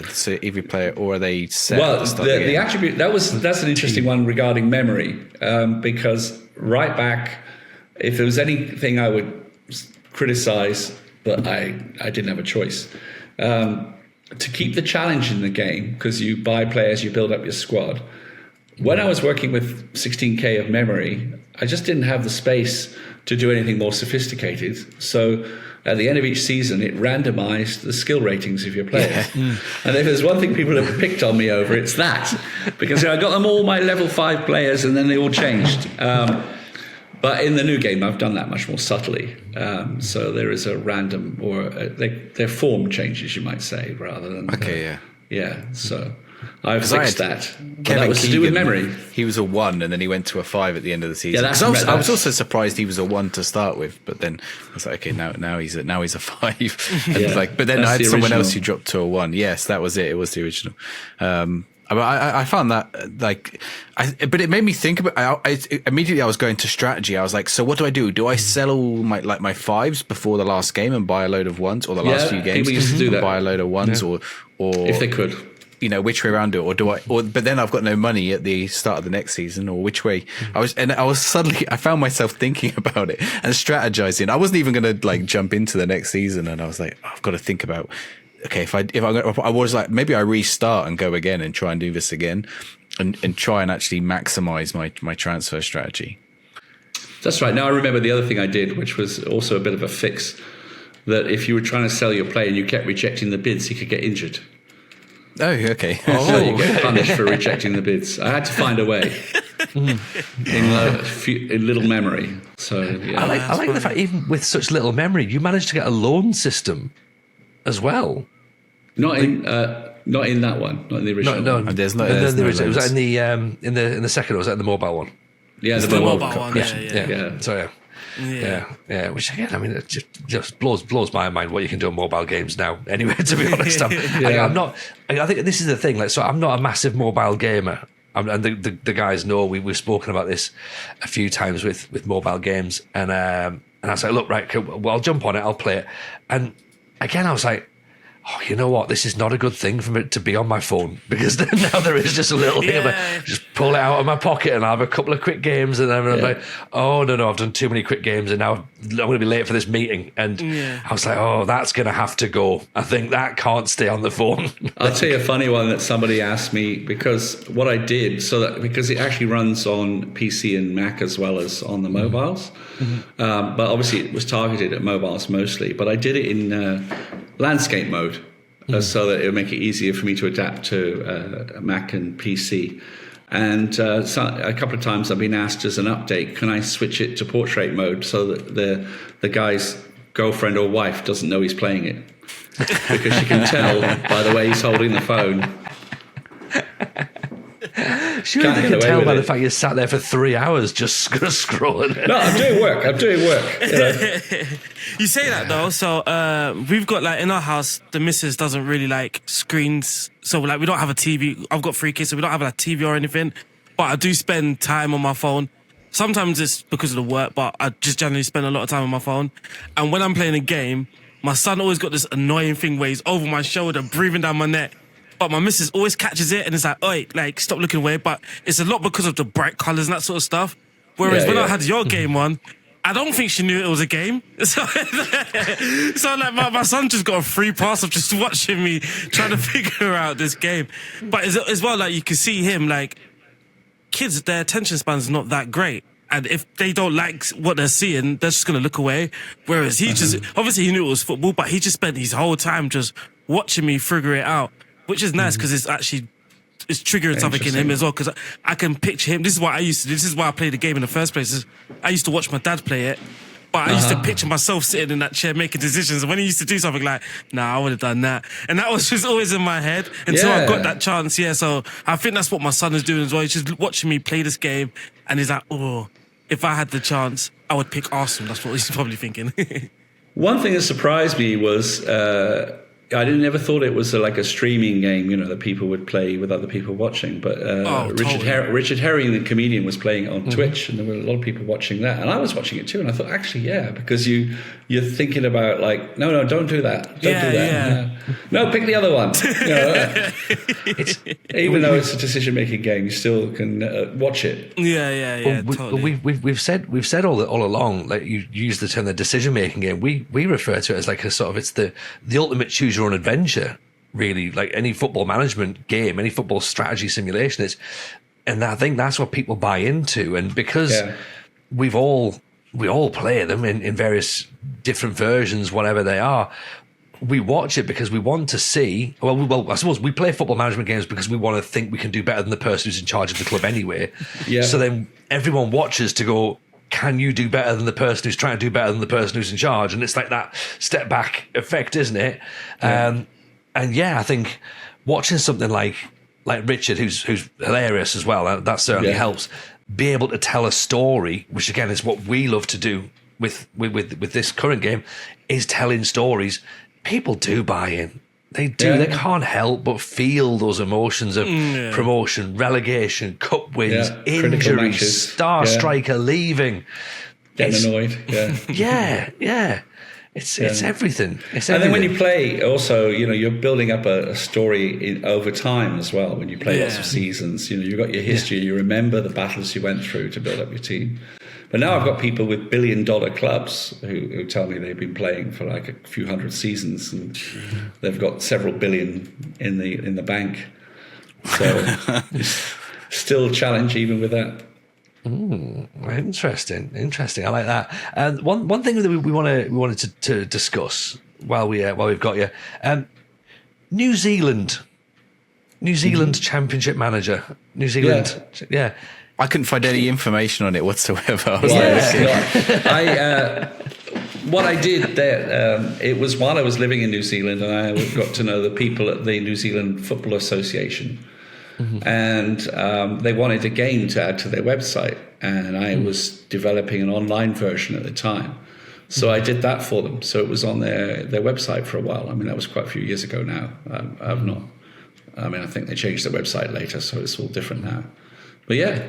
Speaker 3: so every player, or are they set?
Speaker 1: Well, the attribute that's an interesting one regarding memory, because right back, if there was anything I would criticize, but I didn't have a choice, to keep the challenge in the game, because you buy players, you build up your squad. When I was working with 16K of memory, I just didn't have the space to do anything more sophisticated. So at the end of each season, it randomized the skill ratings of your players. And if there's one thing people have picked on me over, it's that. Because I got them all my level 5 players and then they all changed. But in the new game, I've done that much more subtly. So there is a random, or their form changes, you might say, rather than... So... I've fixed that. But that was to do with memory.
Speaker 3: He was a 1 and then he went to a 5 at the end of the season. I was also surprised he was a 1 to start with, but then I was like, okay, now he's a 5. And but then I had someone else who dropped to a 1. Yes, that was it. It was the original. I found that but it made me think about. Immediately I was going to strategy. I was like, so what do? Do I sell all my 5s before the last game and buy a load of 1s, or the last few games
Speaker 1: people used to do that.
Speaker 3: Buy a load of 1s, or
Speaker 1: if they could.
Speaker 3: Which way around do it, but then I've got no money at the start of the next season, or which way? I found myself thinking about it and strategizing. I wasn't even going to jump into the next season, and I was like, I've got to think about, okay, I was like, maybe I restart and go again and try and do this again, and try and actually maximize my transfer strategy.
Speaker 1: That's right. Now I remember the other thing I did, which was also a bit of a fix, that if you were trying to sell your player and you kept rejecting the bids, he could get injured.
Speaker 3: Oh, okay.
Speaker 1: So you get punished for rejecting the bids. I had to find a way in little memory. So yeah.
Speaker 2: I like the fact, even with such little memory, you managed to get a loan system as well.
Speaker 1: Not in that one. Not in the original.
Speaker 2: No,
Speaker 3: there's no.
Speaker 2: Was that in the second, or was that in the mobile one?
Speaker 1: Yeah,
Speaker 4: the mobile one.
Speaker 2: Yeah. So yeah. Which again, I mean, it just blows my mind what you can do on mobile games now. Anyway, to be honest, I'm not. I think this is the thing. So I'm not a massive mobile gamer, and the guys know we've spoken about this a few times with mobile games, and I was like, look, right, well, I'll jump on it, I'll play it, and again, I was like, oh, you know what? This is not a good thing for it to be on my phone, because now there is just a little thing of just pull it out of my pocket and I'll have a couple of quick games, and then I'm like, oh no, I've done too many quick games and now I'm going to be late for this meeting. And I was like, oh, that's going to have to go. I think that can't stay on the phone.
Speaker 1: I'll tell you a funny one that somebody asked me, because what I did, because it actually runs on PC and Mac as well as on the mobiles, but obviously it was targeted at mobiles mostly, but I did it in landscape mode, so that it would make it easier for me to adapt to Mac and PC. And so a couple of times I've been asked as an update, can I switch it to portrait mode so that the guy's girlfriend or wife doesn't know he's playing it, because she can tell by the way he's holding the phone.
Speaker 2: Sure, you can tell by the fact you sat there for 3 hours just scrolling.
Speaker 1: No, I'm doing work. You know?
Speaker 4: You say that though, so we've got in our house, the missus doesn't really like screens, so we don't have a TV. I've got 3 kids, so we don't have a TV or anything, but I do spend time on my phone. Sometimes it's because of the work, but I just generally spend a lot of time on my phone. And when I'm playing a game, my son always got this annoying thing where he's over my shoulder, breathing down my neck. But my missus always catches it and it's like, oi, like, stop looking away. But it's a lot because of the bright colours and that sort of stuff. Whereas when I had your game on, I don't think she knew it was a game. So like, my son just got a free pass of just watching me trying to figure out this game. But as well, like, you can see him, like, kids, their attention span's not that great. And if they don't like what they're seeing, they're just going to look away. Whereas he just, obviously he knew it was football, but he just spent his whole time just watching me figure it out, which is nice because it's triggering something in him as well. Because I can picture him. This is what I used to do. This is why I played the game in the first place. I used to watch my dad play it. But I used to picture myself sitting in that chair making decisions. And when he used to do something like, nah, I would have done that. And that was just always in my head until I got that chance. Yeah, so I think that's what my son is doing as well. He's just watching me play this game. And he's like, oh, if I had the chance, I would pick Arsenal. That's what he's probably thinking.
Speaker 1: One thing that surprised me was I never thought it was like a streaming game, that people would play with other people watching. But Richard Herring, the comedian, was playing it on Twitch, and there were a lot of people watching that. And I was watching it too, and I thought, actually, yeah, because you're thinking about like, no, don't do that. Don't do that. Yeah. No, pick the other one. Even though it's a decision-making game, you still can watch it.
Speaker 4: Yeah.
Speaker 2: Well,
Speaker 4: totally.
Speaker 2: We've said all along, like you use the term the decision-making game. We refer to it as like a sort of, it's the ultimate choose your own adventure, really, like any football management game, any football strategy simulation. And I think that's what people buy into. And because we all play them in various different versions, whatever they are, we watch it because we want to see. Well, I suppose we play football management games because we want to think we can do better than the person who's in charge of the club anyway. So then everyone watches to go, can you do better than the person who's trying to do better than the person who's in charge? And it's like that step back effect, isn't it? And I think watching something like Richard, who's hilarious as well, that certainly helps, be able to tell a story, which again is what we love to do with this current game, is telling stories. People do buy in. They do. Yeah. They can't help but feel those emotions of promotion, relegation, cup wins, injuries, star striker leaving,
Speaker 1: getting annoyed.
Speaker 2: Yeah. It's everything. It's everything.
Speaker 1: And then when you play, also, you're building up a story over time as well. When you play lots of seasons, you've got your history. You remember the battles you went through to build up your team. But now I've got people with billion-dollar clubs who tell me they've been playing for like a few hundred seasons and they've got several billion in the bank. So still a challenge even with that.
Speaker 2: Interesting. I like that. And one thing that we wanted to discuss while we've got you, New Zealand Championship manager, New Zealand,
Speaker 3: I couldn't find any information on it whatsoever. I was
Speaker 1: what I did there, it was while I was living in New Zealand, and I got to know the people at the New Zealand Football Association. And they wanted a game to add to their website, and I was developing an online version at the time. So I did that for them. So it was on their website for a while. I mean, that was quite a few years ago now. I think they changed their website later, so it's all different now. But yeah,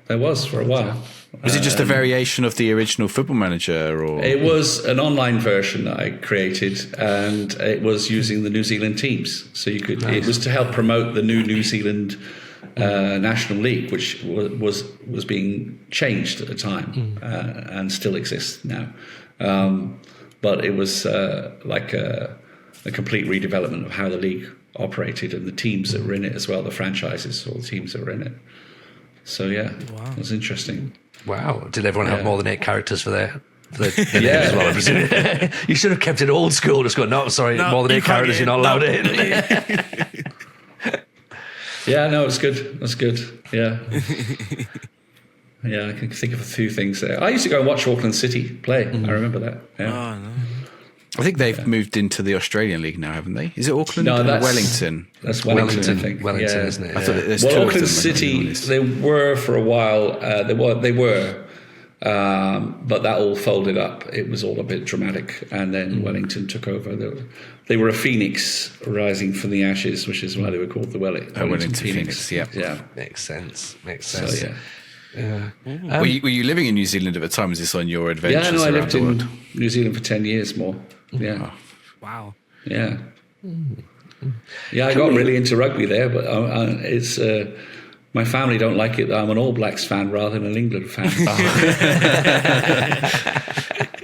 Speaker 1: there was for a while.
Speaker 3: Was it just a variation of the original Football Manager? Or
Speaker 1: it was an online version that I created, and it was using the New Zealand teams. So you could. Nice. It was to help promote the New Zealand National League, which was being changed at the time and still exists now. But it was like a complete redevelopment of how the league operated and the teams that were in it as well, the franchises, all the teams that were in it. So it was interesting.
Speaker 2: Wow! Did everyone have more than 8 characters for their name as well? You should have kept it old school. Just go, no, sorry, more than 8 characters, you're not allowed in.
Speaker 1: Yeah, no, it's good. That's good. Yeah. I can think of a few things there. I used to go and watch Auckland City play. I remember that. Yeah.
Speaker 4: Oh, no.
Speaker 3: I think they've moved into the Australian League now, haven't they? Is it Auckland
Speaker 1: or
Speaker 3: Wellington?
Speaker 1: That's Wellington, I think.
Speaker 2: Wellington, isn't it?
Speaker 3: I thought there's two
Speaker 1: Auckland
Speaker 3: of them,
Speaker 1: City, they were for a while. They were, but that all folded up. It was all a bit dramatic, and then Wellington took over. They were a phoenix rising from the ashes, which is why they were called the Wellington Phoenix.
Speaker 3: Yeah,
Speaker 2: makes sense.
Speaker 1: So,
Speaker 3: were you living in New Zealand at the time? Was this on your adventures?
Speaker 1: Yeah, no, I lived
Speaker 3: the
Speaker 1: in
Speaker 3: world?
Speaker 1: New Zealand for 10 years more. Yeah.
Speaker 4: Wow.
Speaker 1: Yeah. Yeah, I got really into rugby there, but it's my family don't like it that I'm an All Blacks fan rather than an England fan.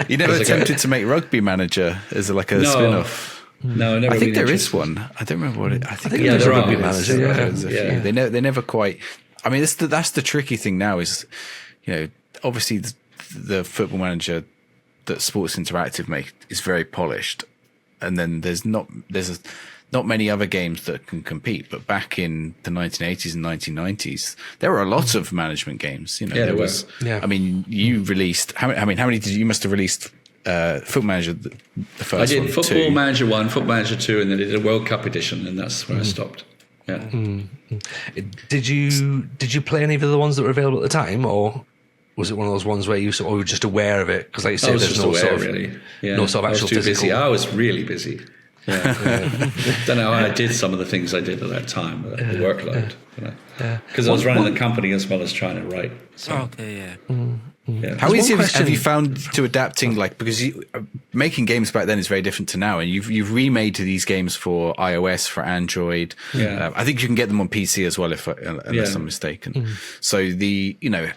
Speaker 3: You never attempted to make Rugby Manager as like a spin-off?
Speaker 1: No, I never.
Speaker 3: I think there is
Speaker 1: interested.
Speaker 3: one. I don't remember what it. I think
Speaker 2: there's a
Speaker 1: there
Speaker 2: Rugby
Speaker 1: are.
Speaker 2: Manager.
Speaker 3: There's a
Speaker 1: Yeah.
Speaker 3: few. They never quite. I mean, that's the tricky thing now is, obviously the Football Manager that Sports Interactive make is very polished, and then there's not many other games that can compete. But back in the 1980s and 1990s, there were a lot of management games. There was.
Speaker 2: Yeah.
Speaker 3: I mean, you released how many did you must have released? Football Manager, the first
Speaker 1: I
Speaker 3: one.
Speaker 1: did Football Manager 1, Football Manager 2, and then I did a World Cup edition, and that's where I stopped. Yeah.
Speaker 2: Did you play any of the ones that were available at the time, or was it one of those ones where you sort of were just aware of it? Because like you
Speaker 1: I
Speaker 2: say,
Speaker 1: was
Speaker 2: there's
Speaker 1: just
Speaker 2: no
Speaker 1: aware,
Speaker 2: sort of
Speaker 1: really. Yeah.
Speaker 2: no sort of
Speaker 1: I was
Speaker 2: actual
Speaker 1: too
Speaker 2: physical.
Speaker 1: busy. I was really busy. Yeah. Don't know how I did some of the things I did at that time, the workload. Because I was running the company as well as trying to write. So,
Speaker 4: Okay, yeah.
Speaker 1: yeah.
Speaker 3: How
Speaker 2: There's
Speaker 3: easy
Speaker 2: one
Speaker 3: have you
Speaker 2: question-
Speaker 3: found to adapting? Like, because making games back then is very different to now, and you've remade these games for iOS, for Android.
Speaker 1: Yeah.
Speaker 3: I think you can get them on PC as well, unless I'm mistaken. So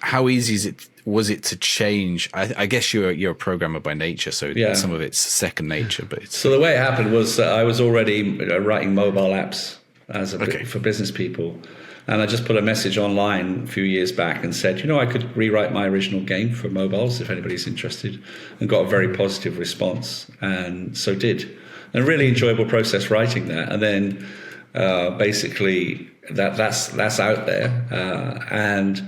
Speaker 3: how easy was it to change? I guess you're a programmer by nature, so some of it's second nature. But
Speaker 1: So the way it happened was that I was already writing mobile apps
Speaker 3: Okay.
Speaker 1: for business people. And I just put a message online a few years back and said, I could rewrite my original game for mobiles if anybody's interested, and got a very positive response, and so did. And a really enjoyable process writing that. And then basically that's out there, and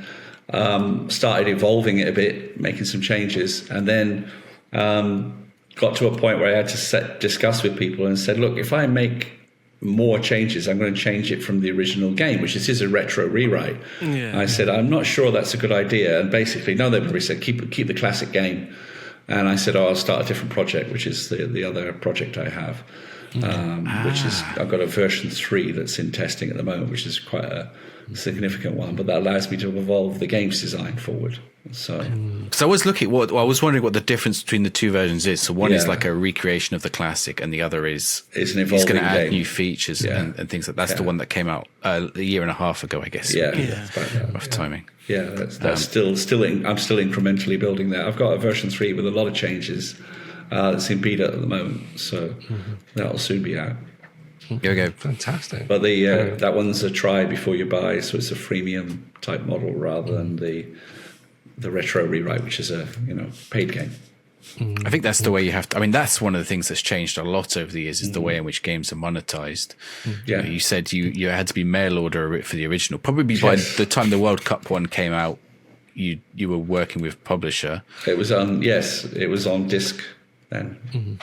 Speaker 1: started evolving it a bit, making some changes, and then got to a point where I had to discuss with people and said, look, if I make more changes, I'm going to change it from the original game, which is a retro rewrite.
Speaker 4: Yeah.
Speaker 1: I said, I'm not sure that's a good idea. And basically, no, they said, keep the classic game. And I said, I'll start a different project, which is the other project I have, which is, I've got a version 3 that's in testing at the moment, which is quite a significant one, but that allows me to evolve the game's design forward. So
Speaker 3: I was looking I was wondering what the difference between the two versions is. So one is
Speaker 1: Yeah.
Speaker 3: like a recreation of the classic, and the other is
Speaker 1: It's an
Speaker 3: it's
Speaker 1: evolving
Speaker 3: going to add
Speaker 1: game.
Speaker 3: new features and things like that. That's the one that came out a year and a half ago, I guess.
Speaker 1: that's about that.
Speaker 3: Rough timing.
Speaker 1: Yeah, that's still I'm still incrementally building that. I've got a version 3 with a lot of changes that's in beta at the moment, so that'll soon be out.
Speaker 3: Here we go.
Speaker 2: Fantastic.
Speaker 1: But that one's a try before you buy, so it's a freemium type model rather than the retro rewrite, which is a paid game.
Speaker 3: I think that's the way you have to. I mean, that's one of the things that's changed a lot over the years is the way in which games are monetized.
Speaker 1: Yeah.
Speaker 3: You said you had to be mail order for the original. Probably by
Speaker 1: Yes.
Speaker 3: the time the World Cup one came out, you were working with publisher.
Speaker 1: It was on disc then,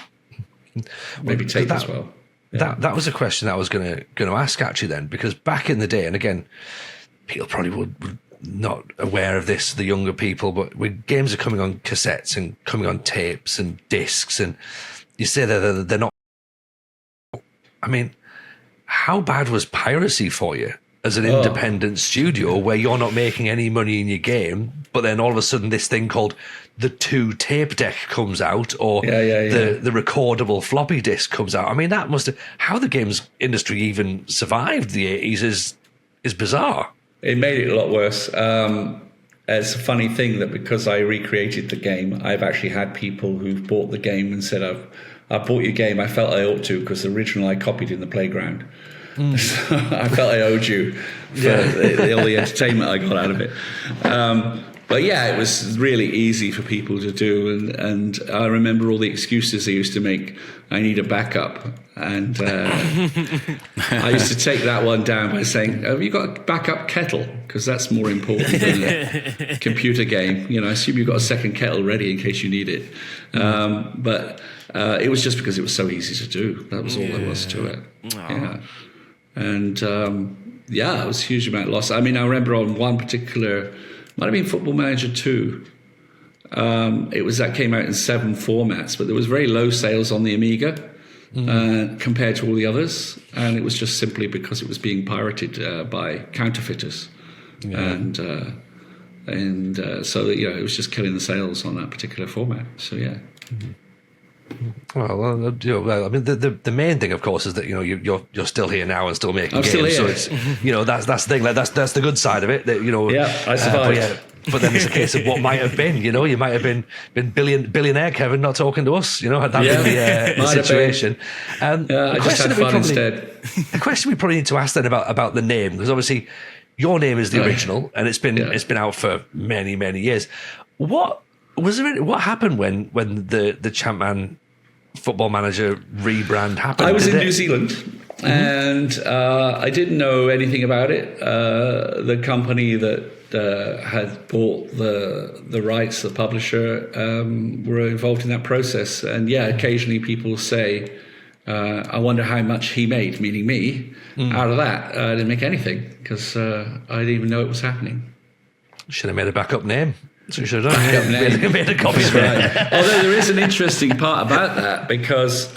Speaker 1: maybe tape as well.
Speaker 2: That was a question that I was going to ask actually then, because back in the day, and again, people probably would not aware of this, the younger people, but when games are coming on cassettes and coming on tapes and discs, and you say that they're not. I mean, how bad was piracy for you as an independent studio where you're not making any money in your game, but then all of a sudden this thing called the 2 tape deck comes out, or the recordable floppy disk comes out? I mean, that must have, how the games industry even survived the 80s is bizarre.
Speaker 1: It made it a lot worse. It's a funny thing that because I recreated the game, I've actually had people who've bought the game and said, I bought your game. I felt I ought to because the original I copied in the playground. So I felt I owed you for all the entertainment I got out of it. But yeah, it was really easy for people to do. And I remember all the excuses they used to make. I need a backup. And I used to take that one down by saying, have you got a backup kettle? Because that's more important than a computer game. I assume you've got a second kettle ready in case you need it. But it was just because it was so easy to do. That was all there was to it. Yeah. And it was a huge amount of loss. I mean, I remember on one particular, might have been Football Manager 2. That came out in 7 formats, but there was very low sales on the Amiga compared to all the others, and it was just simply because it was being pirated by counterfeiters, and so it was just killing the sales on that particular format. So yeah.
Speaker 2: Well, I mean, the main thing, of course, is that you're still here now and still making
Speaker 1: I'm
Speaker 2: games.
Speaker 1: still here.
Speaker 2: So it's that's the thing. Like, that's the good side of it. That
Speaker 1: I survived.
Speaker 2: But then it's a case of what might have been. You might have been billionaire Kevin not talking to us. Had that been the situation.
Speaker 1: I just had fun instead.
Speaker 2: The question we probably need to ask then about the name, because obviously your name is the original and it's been out for many, many years. What happened when the Champman Football Manager rebrand happened?
Speaker 1: I was in New Zealand and I didn't know anything about it. The company that had bought the rights, the publisher, were involved in that process. And occasionally people say, I wonder how much he made, meaning me, out of that. I didn't make anything because I didn't even know it was happening.
Speaker 2: Should have made a backup name. That's what you should have done. Made a copy of
Speaker 1: it. Although there is an interesting part about that because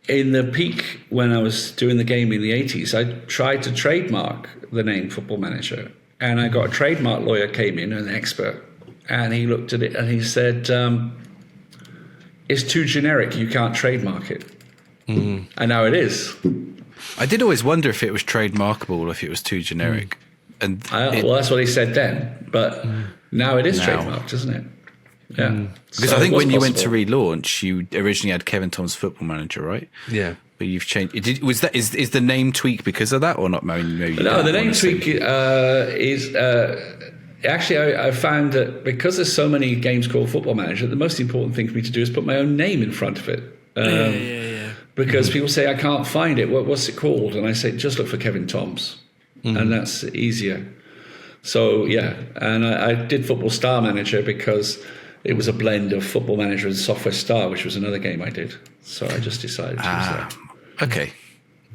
Speaker 1: in the peak when I was doing the game in the 80s, I tried to trademark the name Football Manager. And I got a trademark lawyer came in, an expert, and he looked at it and he said, it's too generic, you can't trademark it. And now it is.
Speaker 3: I did always wonder if it was trademarkable or if it was too generic. And
Speaker 1: well, that's what he said then, but now it is trademarked, isn't it? Yeah,
Speaker 3: because I think when you went to relaunch, you originally had Kevin TOMS Football Manager, right?
Speaker 2: Yeah,
Speaker 3: but you've changed. Is the name tweak because of that or not? Maybe
Speaker 1: no, the name tweak is actually I found that because there's so many games called Football Manager, the most important thing for me to do is put my own name in front of it. Because people say I can't find it. What's it called? And I say just look for Kevin TOMS. And that's easier. So, and I did Football Star Manager because it was a blend of Football Manager and Software Star, which was another game I did. So I just decided to use that.
Speaker 3: Okay.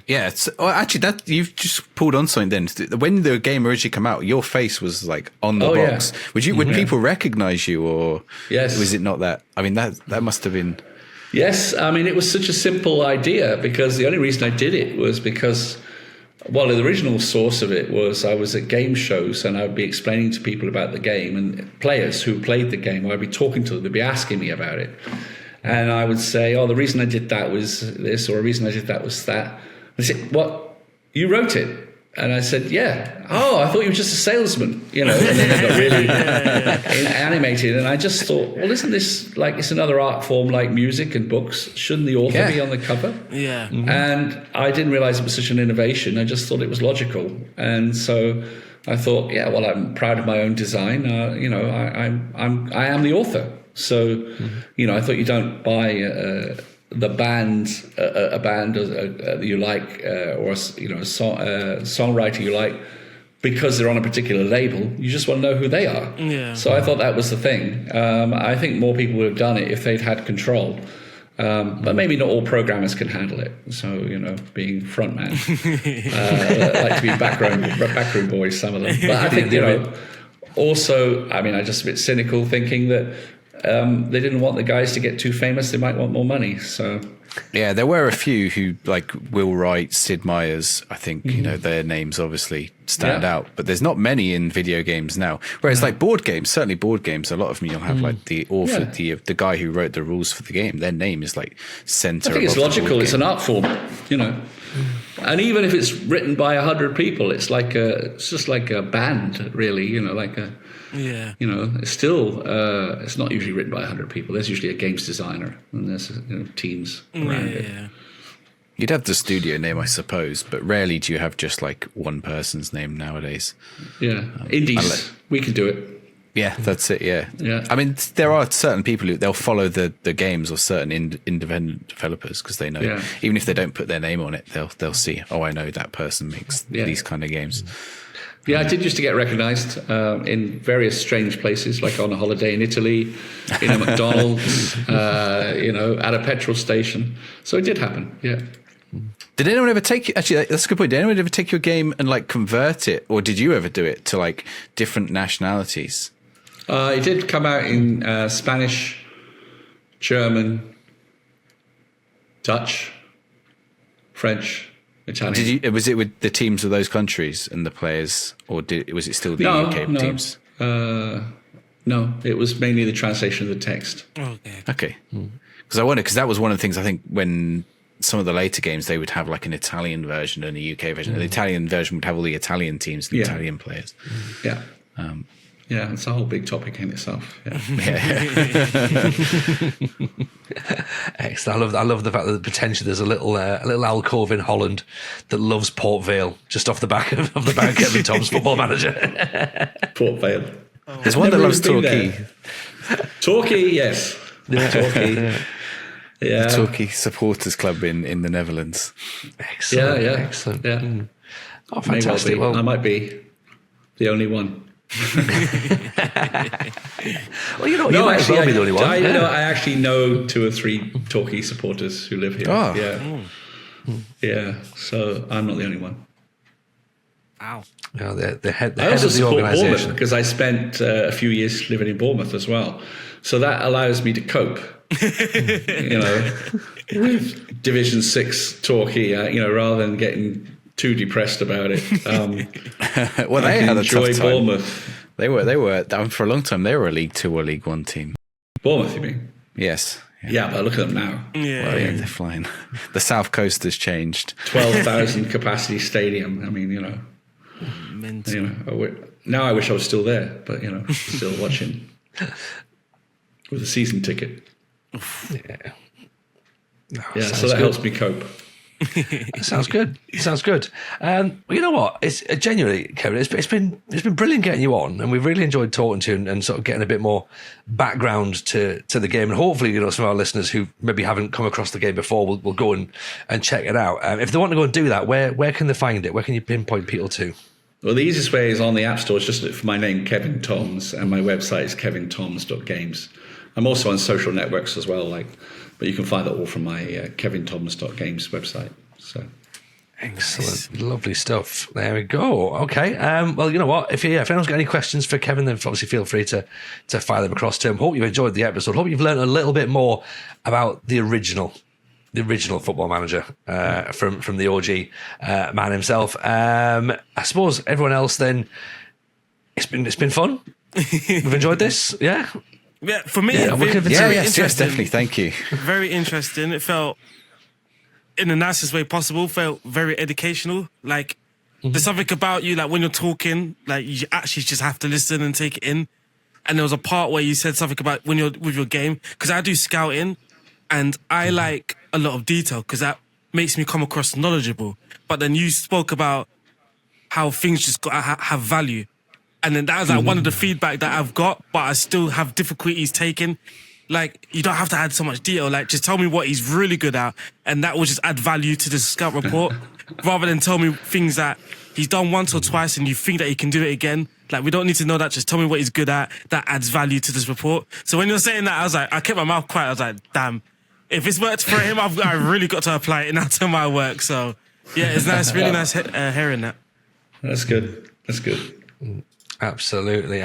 Speaker 3: Yeah, actually, that you've just pulled on something then. When the game originally came out, your face was like on the box. Yeah. Would people recognize you or was it not that? I mean, that must have been...
Speaker 1: Yes, I mean, it was such a simple idea because the only reason I did it was because... Well, the original source of it was I was at game shows and I would be explaining to people about the game and players who played the game. I'd be talking to them, they'd be asking me about it. And I would say, the reason I did that was this, or the reason I did that was that. They said, what? You wrote it? And I said, yeah. Oh, I thought you were just a salesman, And then they got really animated. And I just thought, well, isn't this like, it's another art form like music and books? Shouldn't the author be on the cover?
Speaker 4: Yeah.
Speaker 1: And I didn't realize it was such an innovation. I just thought it was logical. And so I thought, I'm proud of my own design. I am the author. So, I thought you don't buy the band, a band you like, or a songwriter you like, because they're on a particular label. You just want to know who they are.
Speaker 4: Yeah.
Speaker 1: So I thought that was the thing. I think more people would have done it if they'd had control. But maybe not all programmers can handle it. So, being frontman, like to be backroom boys, some of them. But I think, also, I mean, I'm just a bit cynical thinking that they didn't want the guys to get too famous. They might want more money. So,
Speaker 3: yeah, there were a few who, like Will Wright, Sid Meier's, I think, their names obviously stand out. But there's not many in video games now. Whereas like board games, certainly board games, a lot of them you'll have like the author, the guy who wrote the rules for the game, their name is like center.
Speaker 1: I think it's logical. It's an art form, And even if it's written by 100 people, it's just like a band, really, it's still, it's not usually written by 100 people. There's usually a games designer and there's teams around it. Yeah.
Speaker 3: You'd have the studio name, I suppose, but rarely do you have just like one person's name nowadays.
Speaker 1: Yeah. Indies, we can do it.
Speaker 3: Yeah, that's it. Yeah. I mean, there are certain people who they'll follow the games or certain independent developers because they know even if they don't put their name on it, they'll see. Oh, I know that person makes these kind of games.
Speaker 1: Yeah, I did used to get recognised in various strange places, like on a holiday in Italy, in a McDonald's, at a petrol station. So it did happen. Yeah.
Speaker 3: Did anyone ever take you? Actually, that's a good point. Did anyone ever take your game and like convert it, or did you ever do it to like different nationalities?
Speaker 1: It did come out in Spanish, German, Dutch, French, Italian.
Speaker 3: Was it with the teams of those countries and the players, or was it still the UK teams?
Speaker 1: No, it was mainly the translation of the text.
Speaker 3: Okay. Because I wonder, because that was one of the things I think when some of the later games, they would have like an Italian version and a UK version. The Italian version would have all the Italian teams, the Italian players.
Speaker 1: Yeah. Yeah, it's a whole big topic in itself. Yeah.
Speaker 2: Excellent. I love the fact that potentially there's a little alcove in Holland that loves Port Vale, just off the back of Kevin Toms, Football Manager.
Speaker 1: Port Vale.
Speaker 3: There's one that loves Torquay.
Speaker 1: Torquay, yes.
Speaker 2: Yeah.
Speaker 1: Torquay. Yeah.
Speaker 3: Torquay Supporters Club in the Netherlands.
Speaker 2: Excellent.
Speaker 1: Yeah.
Speaker 2: Excellent.
Speaker 1: Yeah.
Speaker 2: Oh, fantastic.
Speaker 1: Well, I might be the only one.
Speaker 2: Well, you know, you might actually be the only one.
Speaker 1: I actually know 2 or 3 Torquay supporters who live here.
Speaker 3: Oh.
Speaker 1: Yeah. So I'm not the only one.
Speaker 4: Wow.
Speaker 2: You know, the head
Speaker 1: I also
Speaker 2: of the
Speaker 1: support Bournemouth
Speaker 2: organisation.
Speaker 1: because I spent a few years living in Bournemouth as well. So that allows me to cope, with Division 6 Torquay, rather than getting too depressed about it.
Speaker 3: Well, they had a
Speaker 1: enjoy
Speaker 3: tough time.
Speaker 1: Bournemouth.
Speaker 3: They were for a long time. They were a League 2 or League 1 team.
Speaker 1: Bournemouth, you mean?
Speaker 3: Yes.
Speaker 1: Yeah, but look at them now.
Speaker 4: Yeah.
Speaker 3: Well, they're flying. The South Coast has changed.
Speaker 1: 12,000 capacity stadium. I mean,
Speaker 4: Mental.
Speaker 1: now I wish I was still there, but still watching with a season ticket.
Speaker 2: Yeah. No,
Speaker 1: Yeah,
Speaker 2: sounds
Speaker 1: so that
Speaker 2: good.
Speaker 1: helps me cope.
Speaker 2: Sounds good. Sounds good. Well, you know what? It's genuinely, Kevin. It's been brilliant getting you on, and we've really enjoyed talking to you and sort of getting a bit more background to the game. And hopefully, some of our listeners who maybe haven't come across the game before will go and check it out. If they want to go and do that, where can they find it? Where can you pinpoint people to?
Speaker 1: Well, the easiest way is on the App Store. It's just look for my name, Kevin Toms, and my website is kevintoms.games. I'm also on social networks as well, but you can find that all from my kevintoms.games website. So,
Speaker 2: excellent, lovely stuff. There we go. Okay. Well, you know what? If anyone's got any questions for Kevin, then obviously feel free to fire them across to him. Hope you've enjoyed the episode. Hope you've learned a little bit more about the original Football Manager from the OG man himself. I suppose everyone else then. It's been fun. We've enjoyed this. Yeah.
Speaker 4: Yeah, for me,
Speaker 3: Yes, definitely. Thank you.
Speaker 4: Very interesting. It felt, in the nicest way possible, felt very educational. Like, there's something about you, like when you're talking, like you actually just have to listen and take it in. And there was a part where you said something about when you're with your game, because I do scouting, and I like a lot of detail because that makes me come across knowledgeable. But then you spoke about how things just got have value. And then that was like one of the feedback that I've got, but I still have difficulties taking. Like, you don't have to add so much detail. Like, just tell me what he's really good at, and that will just add value to the scout report, rather than tell me things that he's done once or twice and you think that he can do it again. Like, we don't need to know that. Just tell me what he's good at. That adds value to this report. So when you're saying that, I was like, I kept my mouth quiet. I was like, damn, if it's worked for him, I've really got to apply it now to my work. So yeah, it's nice, really nice hearing that.
Speaker 1: that's good. That's good.
Speaker 2: Absolutely.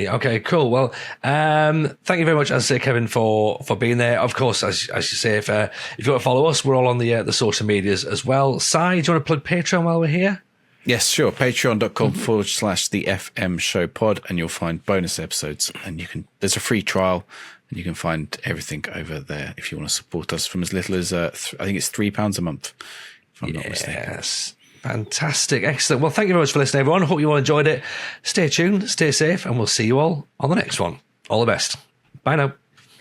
Speaker 2: Okay, cool. Well, thank you very much, as I say, Kevin, for being there. Of course, as you say, if you want to follow us, we're all on the social medias as well. Si, do you want to plug Patreon while we're here?
Speaker 3: Yes, sure. Patreon.com/the FM Show Pod, and you'll find bonus episodes. And there's a free trial, and you can find everything over there if you want to support us from as little as I think it's £3 a month, if I'm not mistaken.
Speaker 2: Yes. Fantastic. Excellent. Well, thank you very much for listening, everyone. Hope you all enjoyed it. Stay tuned, stay safe, and we'll see you all on the next one. All the best. Bye now.